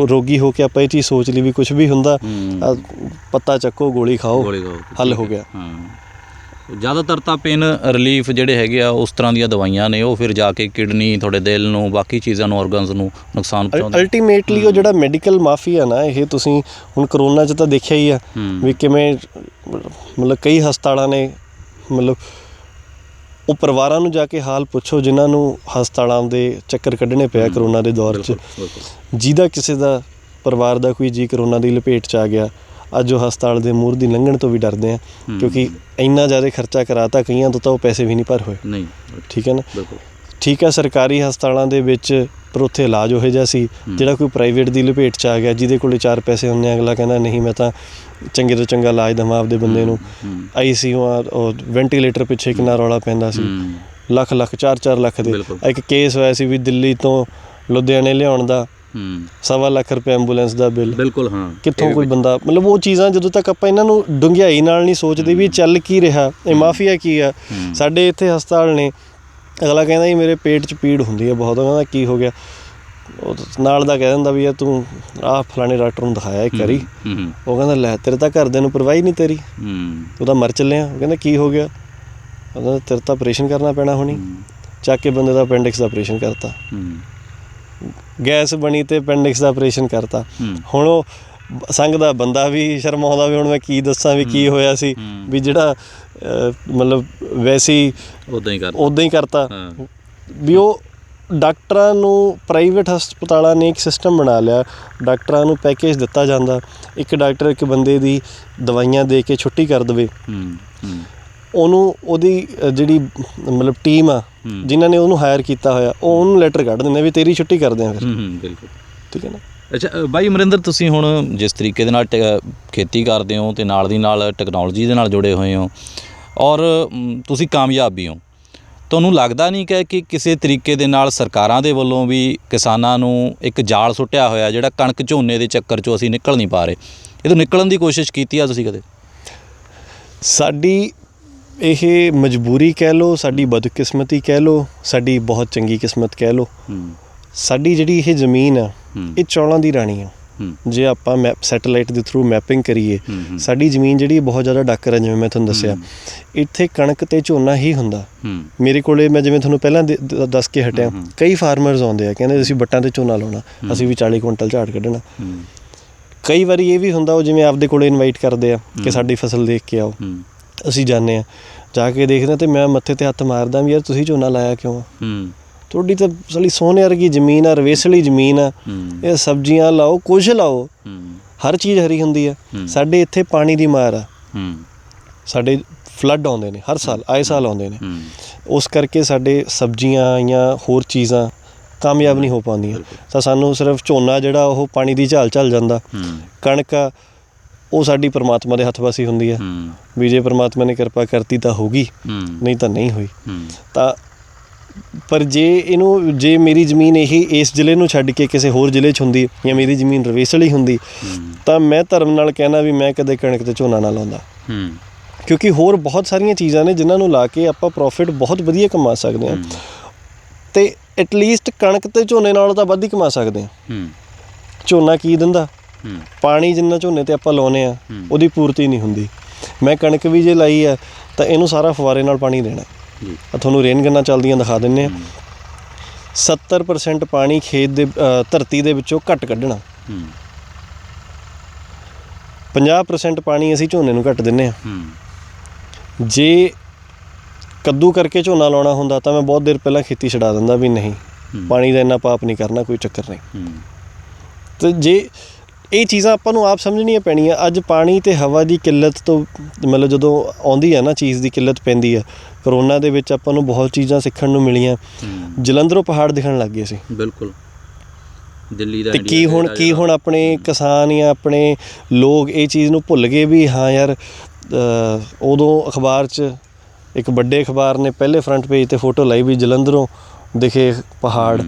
[SPEAKER 1] ਰੋਗੀ ਹੋ ਕੇ ਆਪਾਂ ਇਹ ਚੀਜ਼ ਸੋਚ ਲਈ ਵੀ ਕੁਛ ਵੀ ਹੁੰਦਾ, ਪੱਤਾ ਚੱਕੋ, ਗੋਲੀ ਖਾਓ, ਹੱਲ ਹੋ ਗਿਆ।
[SPEAKER 2] ਜ਼ਿਆਦਾਤਰ ਤਾਂ ਪੇਨ ਰਿਲੀਫ ਜਿਹੜੇ ਹੈਗੇ ਆ ਉਸ ਤਰ੍ਹਾਂ ਦੀਆਂ ਦਵਾਈਆਂ ਨੇ, ਉਹ ਫਿਰ ਜਾ ਕੇ ਕਿਡਨੀ, ਤੁਹਾਡੇ ਦਿਲ ਨੂੰ, ਬਾਕੀ ਚੀਜ਼ਾਂ ਨੂੰ, ਔਰਗਨਸ ਨੂੰ ਨੁਕਸਾਨ ਪਹੁੰਚਾਉਂਦੇ। ਅਲਟੀਮੇਟਲੀ ਉਹ ਜਿਹੜਾ ਮੈਡੀਕਲ ਮਾਫੀਆ ਨਾ, ਇਹ ਤੁਸੀਂ ਹੁਣ ਕਰੋਨਾ 'ਚ ਤਾਂ ਦੇਖਿਆ ਹੀ ਆ ਵੀ ਕਿਵੇਂ ਮਤਲਬ ਕਈ ਹਸਪਤਾਲਾਂ ਨੇ, ਮਤਲਬ ਉਹ ਪਰਿਵਾਰਾਂ ਨੂੰ ਜਾ ਕੇ ਹਾਲ ਪੁੱਛੋ ਜਿਨ੍ਹਾਂ ਨੂੰ ਹਸਪਤਾਲਾਂ ਦੇ ਚੱਕਰ ਕੱਢਣੇ ਪਿਆ ਕਰੋਨਾ ਦੇ ਦੌਰ 'ਚ। ਜਿਹਦਾ ਕਿਸੇ ਦਾ ਪਰਿਵਾਰ ਦਾ ਕੋਈ ਜੀ ਕਰੋਨਾ ਦੀ ਲਪੇਟ 'ਚ ਆ ਗਿਆ, ਅੱਜ ਉਹ ਹਸਪਤਾਲ ਦੇ ਮੂਹਰ ਦੀ ਲੰਘਣ ਤੋਂ ਵੀ ਡਰਦੇ ਆ, ਕਿਉਂਕਿ ਇੰਨਾ ਜ਼ਿਆਦਾ ਖਰਚਾ ਕਰਾਤਾ ਕਈਆਂ ਤੋਂ, ਤਾਂ ਉਹ ਪੈਸੇ ਵੀ ਨਹੀਂ ਭਰ ਹੋਏ। ਨਹੀਂ, ਠੀਕ ਹੈ ਨਾ। ਠੀਕ ਹੈ, ਸਰਕਾਰੀ ਹਸਪਤਾਲਾਂ ਦੇ ਵਿੱਚ ਪਰ ਉੱਥੇ ਇਲਾਜ ਉਹੋ ਜਿਹਾ ਸੀ। ਜਿਹੜਾ ਕੋਈ ਪ੍ਰਾਈਵੇਟ ਦੀ ਲਪੇਟ 'ਚ ਆ ਗਿਆ, ਜਿਹਦੇ ਕੋਲ 4 ਪੈਸੇ ਹੁੰਦੇ ਆ, ਅਗਲਾ ਕਹਿੰਦਾ ਨਹੀਂ ਮੈਂ ਤਾਂ ਚੰਗੇ ਤੋਂ ਚੰਗਾ ਇਲਾਜ ਦੇਵਾਂ ਆਪਦੇ ਬੰਦੇ ਨੂੰ। ICU ਉਹ ਵੈਂਟੀਲੇਟਰ ਪਿੱਛੇ ਕਿੰਨਾ ਰੌਲਾ ਪੈਂਦਾ ਸੀ, ਲੱਖ 4 ਲੱਖ ਦੇ। ਇੱਕ ਕੇਸ ਹੋਇਆ ਸੀ ਵੀ ਦਿੱਲੀ ਤੋਂ ਲੁਧਿਆਣੇ ਲਿਆਉਣ ਦਾ 1.25 ਲੱਖ ਰੁਪਏ ਐਂਬੂਲੈਂਸ ਦਾ ਬਿੱਲ। ਬਿਲਕੁਲ, ਹਾਂ। ਕਿੱਥੋਂ ਕੋਈ ਬੰਦਾ, ਮਤਲਬ ਉਹ ਚੀਜ਼ਾਂ ਜਦੋਂ ਤੱਕ ਆਪਾਂ ਇਹਨਾਂ ਨੂੰ ਡੂੰਘਾਈ ਨਾਲ ਨਹੀਂ ਸੋਚਦੇ ਵੀ ਚੱਲ ਕੀ ਰਿਹਾ, ਇਹ ਮਾਫੀਆ ਕੀ ਆ। ਸਾਡੇ ਇੱਥੇ ਹਸਪਤਾਲ ਨੇ, ਅਗਲਾ ਕਹਿੰਦਾ ਜੀ ਮੇਰੇ ਪੇਟ 'ਚ ਪੀੜ ਹੁੰਦੀ ਹੈ ਬਹੁਤ, ਕਹਿੰਦਾ ਕੀ ਹੋ ਗਿਆ, ਉਹ ਨਾਲ ਦਾ ਕਹਿ ਦਿੰਦਾ ਵੀ ਯਾਰ ਤੂੰ ਆਹ ਫਲਾਣੇ ਡਾਕਟਰ ਨੂੰ ਦਿਖਾਇਆ ਇੱਕ ਵਾਰੀ। ਉਹ ਕਹਿੰਦਾ ਲੈ ਤੇਰੇ ਤਾਂ ਘਰਦਿਆਂ ਨੂੰ ਪਰਵਾਹ ਹੀ ਨਹੀਂ ਤੇਰੀ, ਤੂੰ ਤਾਂ ਮਰ ਚੱਲਿਆ। ਉਹ ਕਹਿੰਦਾ ਕੀ ਹੋ ਗਿਆ? ਕਹਿੰਦਾ ਤੇਰੇ ਤਾਂ ਆਪਰੇਸ਼ਨ ਕਰਨਾ ਪੈਣਾ ਹੁਣੀ। ਚੱਕ ਕੇ ਬੰਦੇ ਦਾ ਅਪੈਂਡਿਕਸ ਦਾ ਆਪਰੇਸ਼ਨ ਕਰਤਾ, ਗੈਸ ਬਣੀ ਤੇ ਅਪੈਂਡਿਕਸ ਦਾ ਆਪਰੇਸ਼ਨ ਕਰਤਾ। ਹੁਣ ਉਹ ਸੰਗ ਦਾ ਬੰਦਾ ਵੀ ਸ਼ਰਮਾਉਂਦਾ ਵੀ ਹੁਣ ਮੈਂ ਕੀ ਦੱਸਾਂ ਵੀ ਕੀ ਹੋਇਆ ਸੀ, ਵੀ ਜਿਹੜਾ ਮਤਲਬ ਵੈਸੇ ਹੀ ਉੱਦਾਂ ਹੀ ਕਰਤਾ। ਵੀ ਉਹ ਡਾਕਟਰਾਂ ਨੂੰ, ਪ੍ਰਾਈਵੇਟ ਹਸਪਤਾਲਾਂ ਨੇ ਇੱਕ ਸਿਸਟਮ ਬਣਾ ਲਿਆ, ਡਾਕਟਰਾਂ ਨੂੰ ਪੈਕੇਜ ਦਿੱਤਾ ਜਾਂਦਾ, ਇੱਕ ਡਾਕਟਰ ਇੱਕ ਬੰਦੇ ਦੀ ਦਵਾਈਆਂ ਦੇ ਕੇ ਛੁੱਟੀ ਕਰ ਦੇਵੇ, ਉਹਨੂੰ ਉਹਦੀ ਜਿਹੜੀ ਮਤਲਬ ਟੀਮ ਆ ਜਿਨ੍ਹਾਂ ਨੇ ਉਹਨੂੰ ਹਾਇਰ ਕੀਤਾ ਹੋਇਆ, ਉਹ ਉਹਨੂੰ ਲੈਟਰ ਕੱਢ ਦਿੰਦੇ ਵੀ ਤੇਰੀ ਛੁੱਟੀ ਕਰਦੇ ਆ ਫਿਰ। ਬਿਲਕੁਲ, ਠੀਕ ਹੈ ਨਾ। ਅੱਛਾ ਬਾਈ ਅਮਰਿੰਦਰ, ਤੁਸੀਂ ਹੁਣ ਜਿਸ ਤਰੀਕੇ ਦੇ ਨਾਲ ਖੇਤੀ ਕਰਦੇ ਹੋ ਅਤੇ ਨਾਲ ਦੀ ਨਾਲ ਟੈਕਨੋਲੋਜੀ ਦੇ ਨਾਲ ਜੁੜੇ ਹੋਏ ਹੋ, ਔਰ ਤੁਸੀਂ ਕਾਮਯਾਬ ਵੀ ਹੋ, ਤੁਹਾਨੂੰ ਲੱਗਦਾ ਨਹੀਂ ਕਿ ਕਿਸੇ ਤਰੀਕੇ ਦੇ ਨਾਲ ਸਰਕਾਰਾਂ ਦੇ ਵੱਲੋਂ ਵੀ ਕਿਸਾਨਾਂ ਨੂੰ ਇੱਕ ਜਾਲ ਸੁੱਟਿਆ ਹੋਇਆ, ਜਿਹੜਾ ਕਣਕ ਝੋਨੇ ਦੇ ਚੱਕਰ 'ਚੋਂ ਅਸੀਂ ਨਿਕਲ ਨਹੀਂ ਪਾ ਰਹੇ, ਇਹ ਤੋਂ ਨਿਕਲਣ ਦੀ ਕੋਸ਼ਿਸ਼ ਕੀਤੀ ਆ ਤੁਸੀਂ ਕਦੇ? ਸਾਡੀ ਇਹ ਮਜਬੂਰੀ ਕਹਿ ਲਓ, ਸਾਡੀ ਬਦਕਿਸਮਤੀ ਕਹਿ ਲਓ, ਸਾਡੀ ਬਹੁਤ ਚੰਗੀ ਕਿਸਮਤ ਕਹਿ ਲਓ। ਸਾਡੀ ਜਿਹੜੀ ਇਹ ਜ਼ਮੀਨ ਆ, ਇਹ ਚੌਲਾਂ ਦੀ ਰਾਣੀ ਆ। ਜੇ ਆਪਾਂ ਸੈਟੇਲਾਈਟ ਦੇ ਥਰੂ ਮੈਪਿੰਗ ਕਰੀਏ, ਸਾਡੀ ਜ਼ਮੀਨ ਜਿਹੜੀ ਬਹੁਤ ਜ਼ਿਆਦਾ ਡਾਕਰ ਹੈ, ਜਿਵੇਂ ਮੈਂ ਤੁਹਾਨੂੰ ਦੱਸਿਆ। ਇੱਥੇ ਕਣਕ ਅਤੇ ਝੋਨਾ ਹੀ ਹੁੰਦਾ। ਮੇਰੇ ਕੋਲੇ ਮੈਂ ਜਿਵੇਂ ਤੁਹਾਨੂੰ ਪਹਿਲਾਂ ਦੱਸ ਕੇ ਹਟਿਆ, ਕਈ ਫਾਰਮਰਸ ਆਉਂਦੇ ਆ, ਕਹਿੰਦੇ ਅਸੀਂ ਵੱਟਾਂ 'ਤੇ ਝੋਨਾ ਲਾਉਣਾ, ਅਸੀਂ ਵੀ 40 ਕੁਇੰਟਲ ਝਾੜ ਕੱਢਣਾ। ਕਈ ਵਾਰੀ ਇਹ ਵੀ ਹੁੰਦਾ, ਉਹ ਜਿਵੇਂ ਆਪਦੇ ਕੋਲੇ ਇਨਵਾਈਟ ਕਰਦੇ ਆ ਕਿ ਸਾਡੀ ਫਸਲ ਦੇਖ ਕੇ ਆਓ। ਅਸੀਂ ਜਾਂਦੇ ਹਾਂ, ਜਾ ਕੇ ਦੇਖਦੇ ਹਾਂ, ਅਤੇ ਮੈਂ ਮੱਥੇ 'ਤੇ ਹੱਥ ਮਾਰਦਾ ਵੀ ਯਾਰ ਤੁਸੀਂ ਝੋਨਾ ਲਾਇਆ ਕਿਉਂ ਆ? ਤੁਹਾਡੀ ਤਾਂ ਸਾਲੀ ਸੋਨੇ ਵਰਗੀ ਜ਼ਮੀਨ ਆ, ਰਵੇਸਲੀ ਜ਼ਮੀਨ ਆ, ਇਹ ਸਬਜ਼ੀਆਂ ਲਾਓ, ਕੁਝ ਲਾਓ, ਹਰ ਚੀਜ਼ ਹਰੀ ਹੁੰਦੀ ਆ। ਸਾਡੇ ਇੱਥੇ ਪਾਣੀ ਦੀ ਮਾਰ ਆ, ਸਾਡੇ ਫਲੱਡ ਆਉਂਦੇ ਨੇ ਹਰ ਸਾਲ, ਆਏ ਸਾਲ ਆਉਂਦੇ ਨੇ, ਉਸ ਕਰਕੇ ਸਾਡੇ ਸਬਜ਼ੀਆਂ ਜਾਂ ਹੋਰ ਚੀਜ਼ਾਂ ਕਾਮਯਾਬ ਨਹੀਂ ਹੋ ਪਾਉਂਦੀਆਂ। ਤਾਂ ਸਾਨੂੰ ਸਿਰਫ ਝੋਨਾ ਜਿਹੜਾ ਉਹ ਪਾਣੀ ਦੀ ਝਾਲ ਝੱਲ ਜਾਂਦਾ, ਕਣਕ ਆ
[SPEAKER 1] ਉਹ ਸਾਡੀ ਪਰਮਾਤਮਾ ਦੇ ਹੱਥ ਵਾਸੀ ਹੁੰਦੀ ਹੈ ਵੀ ਜੇ ਪਰਮਾਤਮਾ ਨੇ ਕਿਰਪਾ ਕਰਤੀ ਤਾਂ ਹੋਊਗੀ, ਨਹੀਂ ਤਾਂ ਨਹੀਂ ਹੋਈ। ਤਾਂ ਪਰ ਜੇ ਮੇਰੀ ਜ਼ਮੀਨ ਇਸ ਜ਼ਿਲ੍ਹੇ ਨੂੰ ਛੱਡ ਕੇ ਕਿਸੇ ਹੋਰ ਜ਼ਿਲ੍ਹੇ 'ਚ ਹੁੰਦੀ ਜਾਂ ਮੇਰੀ ਜ਼ਮੀਨ ਰਵੇਸਲੀ ਹੁੰਦੀ ਤਾਂ ਮੈਂ ਧਰਮ ਨਾਲ ਕਹਿਣਾ ਵੀ ਮੈਂ ਕਦੇ ਕਣਕ 'ਤੇ ਝੋਨਾ ਨਾ ਲਾਉਂਦਾ, ਕਿਉਂਕਿ ਹੋਰ ਬਹੁਤ ਸਾਰੀਆਂ ਚੀਜ਼ਾਂ ਨੇ ਜਿਨ੍ਹਾਂ ਨੂੰ ਲਾ ਕੇ ਆਪਾਂ ਪ੍ਰੋਫਿਟ ਬਹੁਤ ਵਧੀਆ ਕਮਾ ਸਕਦੇ ਹਾਂ ਅਤੇ ਐਟਲੀਸਟ ਕਣਕ ਅਤੇ ਝੋਨੇ ਨਾਲੋਂ ਤਾਂ ਵੱਧ ਹੀ ਕਮਾ ਸਕਦੇ ਹਾਂ। ਝੋਨਾ ਕੀ ਦਿੰਦਾ? ਪਾਣੀ ਜਿੰਨਾ ਝੋਨੇ 'ਤੇ ਆਪਾਂ ਲਾਉਂਦੇ ਹਾਂ ਉਹਦੀ ਪੂਰਤੀ ਨਹੀਂ ਹੁੰਦੀ। ਮੈਂ ਕਣਕ ਵੀ ਜੇ ਲਾਈ ਹੈ ਤਾਂ ਇਹਨੂੰ ਸਾਰਾ ਫੁਆਰੇ ਨਾਲ ਪਾਣੀ ਦੇਣਾ। ਤੁਹਾਨੂੰ ਰੇਨ ਗੰਨਾਂ ਚੱਲਦੀਆਂ ਦਿਖਾ ਦਿੰਦੇ ਹਾਂ। 70% ਪਾਣੀ ਖੇਤ ਦੇ ਧਰਤੀ ਦੇ ਵਿੱਚੋਂ ਘੱਟ ਕੱਢਣਾ, 50% ਪਾਣੀ ਅਸੀਂ ਝੋਨੇ ਨੂੰ ਘੱਟ ਦਿੰਦੇ ਹਾਂ। ਜੇ ਕੱਦੂ ਕਰਕੇ ਝੋਨਾ ਲਾਉਣਾ ਹੁੰਦਾ ਤਾਂ ਮੈਂ ਬਹੁਤ ਦੇਰ ਪਹਿਲਾਂ ਖੇਤੀ ਛਡਾ ਦਿੰਦਾ ਵੀ ਨਹੀਂ, ਪਾਣੀ ਦਾ ਇੰਨਾ ਪਾਪ ਨਹੀਂ ਕਰਨਾ, ਕੋਈ ਚੱਕਰ ਨਹੀਂ। ਅਤੇ ਜੇ ਇਹ ਚੀਜ਼ਾਂ ਆਪਾਂ ਨੂੰ ਆਪ ਸਮਝਣੀਆਂ ਪੈਣੀਆਂ। ਅੱਜ ਪਾਣੀ ਅਤੇ ਹਵਾ ਦੀ ਕਿੱਲਤ ਤੋਂ ਮਤਲਬ ਜਦੋਂ ਆਉਂਦੀ ਹੈ ਨਾ ਚੀਜ਼ ਦੀ ਕਿੱਲਤ ਪੈਂਦੀ ਹੈ। ਕਰੋਨਾ ਦੇ ਵਿੱਚ ਆਪਾਂ ਨੂੰ ਬਹੁਤ ਚੀਜ਼ਾਂ ਸਿੱਖਣ ਨੂੰ ਮਿਲੀਆਂ। ਜਲੰਧਰੋਂ ਪਹਾੜ ਦਿਖਣ ਲੱਗ ਗਏ ਸੀ। ਬਿਲਕੁਲ। ਦਿੱਲੀ ਦਾ ਅਤੇ ਕੀ ਹੁਣ ਆਪਣੇ ਕਿਸਾਨ ਜਾਂ ਆਪਣੇ ਲੋਕ ਇਹ ਚੀਜ਼ ਨੂੰ ਭੁੱਲ ਗਏ ਵੀ ਹਾਂ ਯਾਰ, ਉਦੋਂ ਅਖਬਾਰ 'ਚ ਇੱਕ ਵੱਡੇ ਅਖਬਾਰ ਨੇ ਪਹਿਲੇ ਫਰੰਟ ਪੇਜ 'ਤੇ ਫੋਟੋ ਲਾਈ ਵੀ ਜਲੰਧਰੋਂ ਦਿਖੇ ਪਹਾੜ,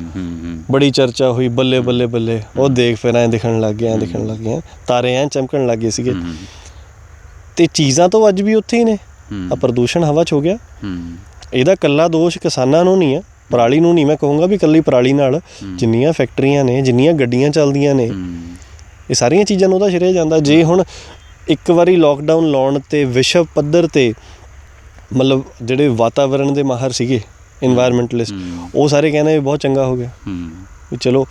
[SPEAKER 1] ਬੜੀ ਚਰਚਾ ਹੋਈ, ਬੱਲੇ ਬੱਲੇ ਬੱਲੇ, ਉਹ ਦੇਖ ਫਿਰ ਐਂ ਦਿਖਣ ਲੱਗ ਗਏ, ਤਾਰੇ ਐਂ ਚਮਕਣ ਲੱਗ ਗਏ ਸੀਗੇ। ਅਤੇ ਚੀਜ਼ਾਂ ਤਾਂ ਅੱਜ ਵੀ ਉੱਥੇ ਹੀ ਨੇ। ਆ ਪ੍ਰਦੂਸ਼ਣ ਹਵਾ 'ਚ ਹੋ ਗਿਆ। ਇਹਦਾ ਇਕੱਲਾ ਦੋਸ਼ ਕਿਸਾਨਾਂ ਨੂੰ ਨਹੀਂ ਹੈ, ਪਰਾਲੀ ਨੂੰ ਨਹੀਂ ਮੈਂ ਕਹੂੰਗਾ ਵੀ ਇਕੱਲੀ ਪਰਾਲੀ ਨਾਲ। ਜਿੰਨੀਆਂ ਫੈਕਟਰੀਆਂ ਨੇ, ਜਿੰਨੀਆਂ ਗੱਡੀਆਂ ਚੱਲਦੀਆਂ ਨੇ, ਇਹ ਸਾਰੀਆਂ ਚੀਜ਼ਾਂ ਨੂੰ ਉਹਦਾ ਸ਼੍ਰੇਅ ਜਾਂਦਾ। ਜੇ ਹੁਣ ਇੱਕ ਵਾਰੀ ਲੋਕਡਾਊਨ ਲਾਉਣ 'ਤੇ ਵਿਸ਼ਵ ਪੱਧਰ 'ਤੇ ਮਤਲਬ ਜਿਹੜੇ ਵਾਤਾਵਰਣ ਦੇ ਮਾਹਰ ਸੀਗੇ, ਇਨਵਾਇਰਮੈਂਟਲਿਸਟ, ਉਹ ਸਾਰੇ ਕਹਿੰਦੇ ਵੀ ਬਹੁਤ ਚੰਗਾ ਹੋ ਗਿਆ ਵੀ ਚਲੋ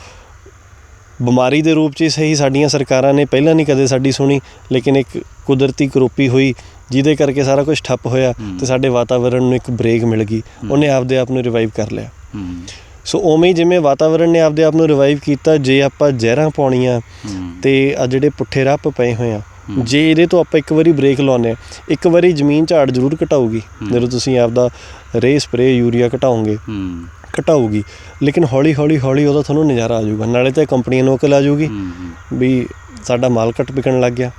[SPEAKER 1] ਬਿਮਾਰੀ ਦੇ ਰੂਪ 'ਚ ਹੀ ਸਹੀ ਸਾਡੀਆਂ ਸਰਕਾਰਾਂ ਨੇ ਪਹਿਲਾਂ ਨਹੀਂ ਕਦੇ ਸਾਡੀ ਸੁਣੀ, ਲੇਕਿਨ ਇੱਕ ਕੁਦਰਤੀ ਕਰੋਪੀ ਹੋਈ ਜਿਹਦੇ ਕਰਕੇ ਸਾਰਾ ਕੁਛ ਠੱਪ ਹੋਇਆ ਅਤੇ ਸਾਡੇ ਵਾਤਾਵਰਣ ਨੂੰ ਇੱਕ ਬ੍ਰੇਕ ਮਿਲ ਗਈ, ਉਹਨੇ ਆਪਦੇ ਆਪ ਨੂੰ ਰਿਵਾਈਵ ਕਰ ਲਿਆ। ਸੋ ਉਵੇਂ ਹੀ ਜਿਵੇਂ ਵਾਤਾਵਰਣ ਨੇ ਆਪਦੇ ਆਪ ਨੂੰ ਰਿਵਾਈਵ ਕੀਤਾ, ਜੇ ਆਪਾਂ ਜ਼ਹਿਰਾਂ ਪਾਉਣੀਆਂ ਅਤੇ ਆ ਜਿਹੜੇ ਪੁੱਠੇ ਰੱਪ ਪਏ ਹੋਏ ਆ, ਜੇ ਇਹਦੇ ਤੋਂ ਆਪਾਂ ਇੱਕ ਵਾਰੀ ਬ੍ਰੇਕ ਲਾਉਂਦੇ ਹਾਂ, ਇੱਕ ਵਾਰੀ ਜ਼ਮੀਨ ਝਾੜ ਜ਼ਰੂਰ ਘਟਾਊਗੀ ਜਦੋਂ ਤੁਸੀਂ ਆਪਦਾ ਰੇਹ ਸਪਰੇਅ ਯੂਰੀਆ ਘਟਾਊਗੀ, ਲੇਕਿਨ ਹੌਲੀ ਹੌਲੀ ਉਹਦਾ ਤੁਹਾਨੂੰ ਨਜ਼ਾਰਾ ਆ ਜਾਊਗਾ। ਨਾਲੇ ਤਾਂ ਕੰਪਨੀਆਂ ਨੂੰ ਅਕਲ ਆ ਜਾਊਗੀ ਵੀ ਸਾਡਾ ਮਾਲ ਘੱਟ ਵਿਕਣ ਲੱਗ ਗਿਆ।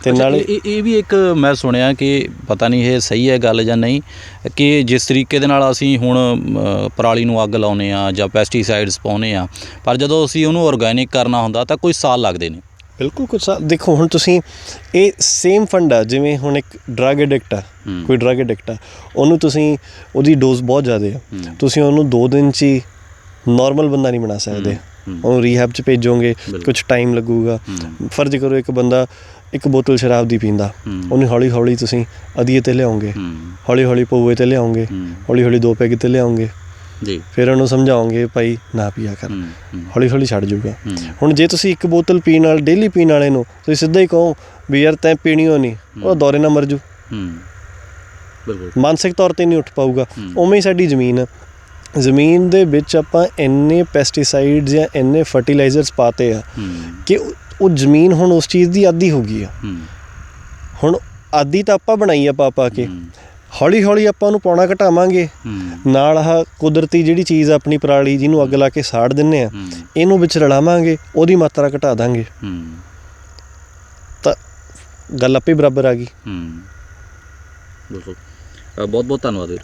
[SPEAKER 1] ਅਤੇ ਨਾਲੇ
[SPEAKER 2] ਇਹ ਵੀ ਇੱਕ ਮੈਂ ਸੁਣਿਆ ਕਿ ਪਤਾ ਨਹੀਂ ਇਹ ਸਹੀ ਹੈ ਗੱਲ ਜਾਂ ਨਹੀਂ, ਕਿ ਜਿਸ ਤਰੀਕੇ ਦੇ ਨਾਲ ਅਸੀਂ ਹੁਣ ਪਰਾਲੀ ਨੂੰ ਅੱਗ ਲਾਉਂਦੇ ਹਾਂ ਜਾਂ ਪੈਸਟੀਸਾਈਡਸ ਪਾਉਂਦੇ ਹਾਂ, ਪਰ ਜਦੋਂ ਅਸੀਂ ਉਹਨੂੰ ਔਰਗੈਨਿਕ ਕਰਨਾ ਹੁੰਦਾ ਤਾਂ ਕੁਝ ਸਾਲ ਲੱਗਦੇ ਨੇ।
[SPEAKER 1] ਬਿਲਕੁਲ ਕੁਛ ਦੇਖੋ ਹੁਣ ਤੁਸੀਂ ਇਹ ਸੇਮ ਫੰਡ ਆ, ਜਿਵੇਂ ਹੁਣ ਇੱਕ ਡਰੱਗ ਐਡਿਕਟ ਆ, ਕੋਈ ਡਰੱਗ ਐਡਿਕਟ ਆ, ਉਹਨੂੰ ਤੁਸੀਂ ਉਹਦੀ ਡੋਜ਼ ਬਹੁਤ ਜ਼ਿਆਦਾ ਆ, ਤੁਸੀਂ ਉਹਨੂੰ 2 ਦਿਨ 'ਚ ਹੀ ਨੋਰਮਲ ਬੰਦਾ ਨਹੀਂ ਬਣਾ ਸਕਦੇ। ਉਹਨੂੰ ਰੀਹੈਬ 'ਚ ਭੇਜੋਗੇ, ਕੁਛ ਟਾਈਮ ਲੱਗੂਗਾ। ਫਰਜ਼ ਕਰੋ ਇੱਕ ਬੰਦਾ ਇੱਕ ਬੋਤਲ ਸ਼ਰਾਬ ਦੀ ਪੀਂਦਾ, ਉਹਨੂੰ ਹੌਲੀ ਹੌਲੀ ਤੁਸੀਂ ਅਧੀਏ 'ਤੇ ਲਿਆਓਗੇ, ਹੌਲੀ ਹੌਲੀ ਪਊਏ 'ਤੇ ਲਿਆਓਗੇ, ਹੌਲੀ ਹੌਲੀ 2 ਪੈਗ 'ਤੇ ਲਿਆਓਗੇ ਜੀ, ਫਿਰ ਉਹਨੂੰ ਸਮਝਾਓਗੇ ਭਾਈ ਨਾ ਪੀਆ ਕਰ, ਹੌਲੀ ਹੌਲੀ ਛੱਡ ਜੂਗਾ। ਹੁਣ ਜੇ ਤੁਸੀਂ ਇੱਕ ਬੋਤਲ ਪੀਣ ਨਾਲ ਡੇਲੀ ਪੀਣ ਵਾਲੇ ਨੂੰ ਤੁਸੀਂ ਸਿੱਧਾ ਹੀ ਕਹੋ ਵੀ ਯਾਰ ਤੈਂ ਪੀਣੀ ਓ ਨਹੀਂ, ਉਹ ਦੌਰੇ ਨਾਲ ਮਰ ਜੂ, ਮਾਨਸਿਕ ਤੌਰ 'ਤੇ ਨਹੀਂ ਉੱਠ ਪਾਊਗਾ। ਉਵੇਂ ਹੀ ਸਾਡੀ ਜ਼ਮੀਨ ਆ, ਜ਼ਮੀਨ ਦੇ ਵਿੱਚ ਆਪਾਂ ਇੰਨੇ ਪੈਸਟੀਸਾਈਡਸ ਜਾਂ ਇੰਨੇ ਫਰਟੀਲਾਈਜ਼ਰਸ ਪਾਤੇ ਆ ਕਿ ਉਹ ਜ਼ਮੀਨ ਹੁਣ ਉਸ ਚੀਜ਼ ਦੀ ਆਦੀ ਹੋ ਗਈ ਆ। ਹੁਣ ਆਦੀ ਤਾਂ ਆਪਾਂ ਬਣਾਈ ਆ ਪਾ ਕੇ, ਹੌਲੀ ਹੌਲੀ ਆਪਾਂ ਉਹਨੂੰ ਪਾਉਣਾ ਘਟਾਵਾਂਗੇ। ਨਾਲ ਆਹ ਕੁਦਰਤੀ ਜਿਹੜੀ ਚੀਜ਼ ਆਪਣੀ ਪਰਾਲੀ ਜਿਹਨੂੰ ਅੱਗ ਲਾ ਕੇ ਸਾੜ ਦਿੰਦੇ ਆ, ਇਹਨੂੰ ਵਿੱਚ ਰਲਾਵਾਂਗੇ, ਉਹਦੀ ਮਾਤਰਾ ਘਟਾ ਦਾਂਗੇ ਤਾਂ ਗੱਲ ਆਪੇ ਬਰਾਬਰ ਆ ਗਈ।
[SPEAKER 2] ਬਿਲਕੁਲ, ਬਹੁਤ ਬਹੁਤ ਧੰਨਵਾਦ ਵੀਰ।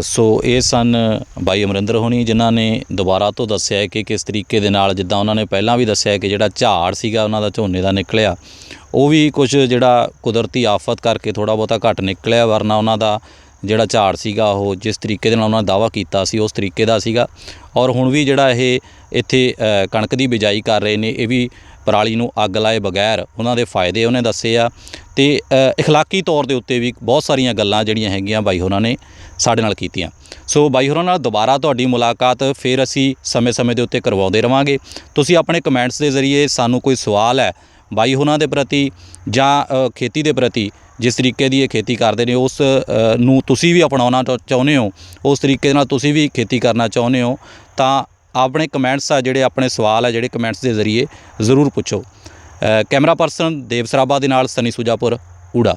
[SPEAKER 2] ਸੋ ਇਹ ਸਨ ਬਾਈ ਅਮਰਿੰਦਰ ਹੋਣੀ, ਜਿਨ੍ਹਾਂ ਨੇ ਦੁਬਾਰਾ ਤੋਂ ਦੱਸਿਆ ਕਿ ਕਿਸ ਤਰੀਕੇ ਦੇ ਨਾਲ, ਜਿੱਦਾਂ ਉਹਨਾਂ ਨੇ ਪਹਿਲਾਂ ਵੀ ਦੱਸਿਆ ਕਿ ਜਿਹੜਾ ਝਾੜ ਸੀਗਾ ਉਹਨਾਂ ਦਾ ਝੋਨੇ ਦਾ ਨਿਕਲਿਆ, ਉਹ ਵੀ ਕੁਝ ਜਿਹੜਾ ਕੁਦਰਤੀ ਆਫਤ ਕਰਕੇ ਥੋੜ੍ਹਾ ਬਹੁਤਾ ਘੱਟ ਨਿਕਲਿਆ, ਵਰਨਾ ਉਹਨਾਂ ਦਾ ਜਿਹੜਾ ਝਾੜ ਸੀਗਾ ਉਹ ਜਿਸ ਤਰੀਕੇ ਦੇ ਨਾਲ ਉਹਨਾਂ ਨੇ ਦਾਅਵਾ ਕੀਤਾ ਸੀ ਉਸ ਤਰੀਕੇ ਦਾ ਸੀਗਾ। ਔਰ ਹੁਣ ਵੀ ਜਿਹੜਾ ਇਹ ਇੱਥੇ ਕਣਕ ਦੀ ਬਿਜਾਈ ਕਰ ਰਹੇ ਨੇ, ਇਹ ਵੀ ਪਰਾਲੀ ਨੂੰ ਅੱਗ ਲਾਏ ਬਗੈਰ ਉਹਨਾਂ ਦੇ ਫਾਇਦੇ ਉਹਨੇ ਦੱਸੇ ਆ, ਅਤੇ ਇਖਲਾਕੀ ਤੌਰ ਦੇ ਉੱਤੇ ਵੀ ਬਹੁਤ ਸਾਰੀਆਂ ਗੱਲਾਂ ਜਿਹੜੀਆਂ ਹੈਗੀਆਂ ਬਾਈ ਹੋਰਾਂ ਨੇ ਸਾਡੇ ਨਾਲ ਕੀਤੀਆਂ। ਸੋ ਬਾਈ ਹੋਰਾਂ ਨਾਲ ਦੁਬਾਰਾ ਤੁਹਾਡੀ ਮੁਲਾਕਾਤ ਫਿਰ ਅਸੀਂ ਸਮੇਂ-ਸਮੇਂ ਦੇ ਉੱਤੇ ਕਰਵਾਉਂਦੇ ਰਹਾਂਗੇ। ਤੁਸੀਂ ਆਪਣੇ ਕਮੈਂਟਸ ਦੇ ਜ਼ਰੀਏ ਸਾਨੂੰ ਕੋਈ ਸਵਾਲ ਹੈ ਬਾਈ ਹੋਰਾਂ ਦੇ ਪ੍ਰਤੀ ਜਾਂ ਖੇਤੀ ਦੇ ਪ੍ਰਤੀ, ਜਿਸ ਤਰੀਕੇ ਦੀ ਇਹ ਖੇਤੀ ਕਰਦੇ ਨੇ ਉਸ ਨੂੰ ਤੁਸੀਂ ਵੀ ਅਪਣਾਉਣਾ ਚਾਹੁੰਦੇ ਹੋ, ਉਸ ਤਰੀਕੇ ਨਾਲ ਤੁਸੀਂ ਵੀ ਖੇਤੀ ਕਰਨਾ ਚਾਹੁੰਦੇ ਹੋ, ਤਾਂ ਆਪਣੇ ਕਮੈਂਟਸ ਆ ਜਿਹੜੇ, ਆਪਣੇ ਸਵਾਲ ਆ ਜਿਹੜੇ ਕਮੈਂਟਸ ਦੇ ਜ਼ਰੀਏ ਜ਼ਰੂਰ ਪੁੱਛੋ। ਕੈਮਰਾ ਪਰਸਨ ਦੇਵ ਸਰਾਭਾ ਦੇ ਨਾਲ ਸਨੀ ਸੁਜਾਪੁਰ, ਊੜਾ।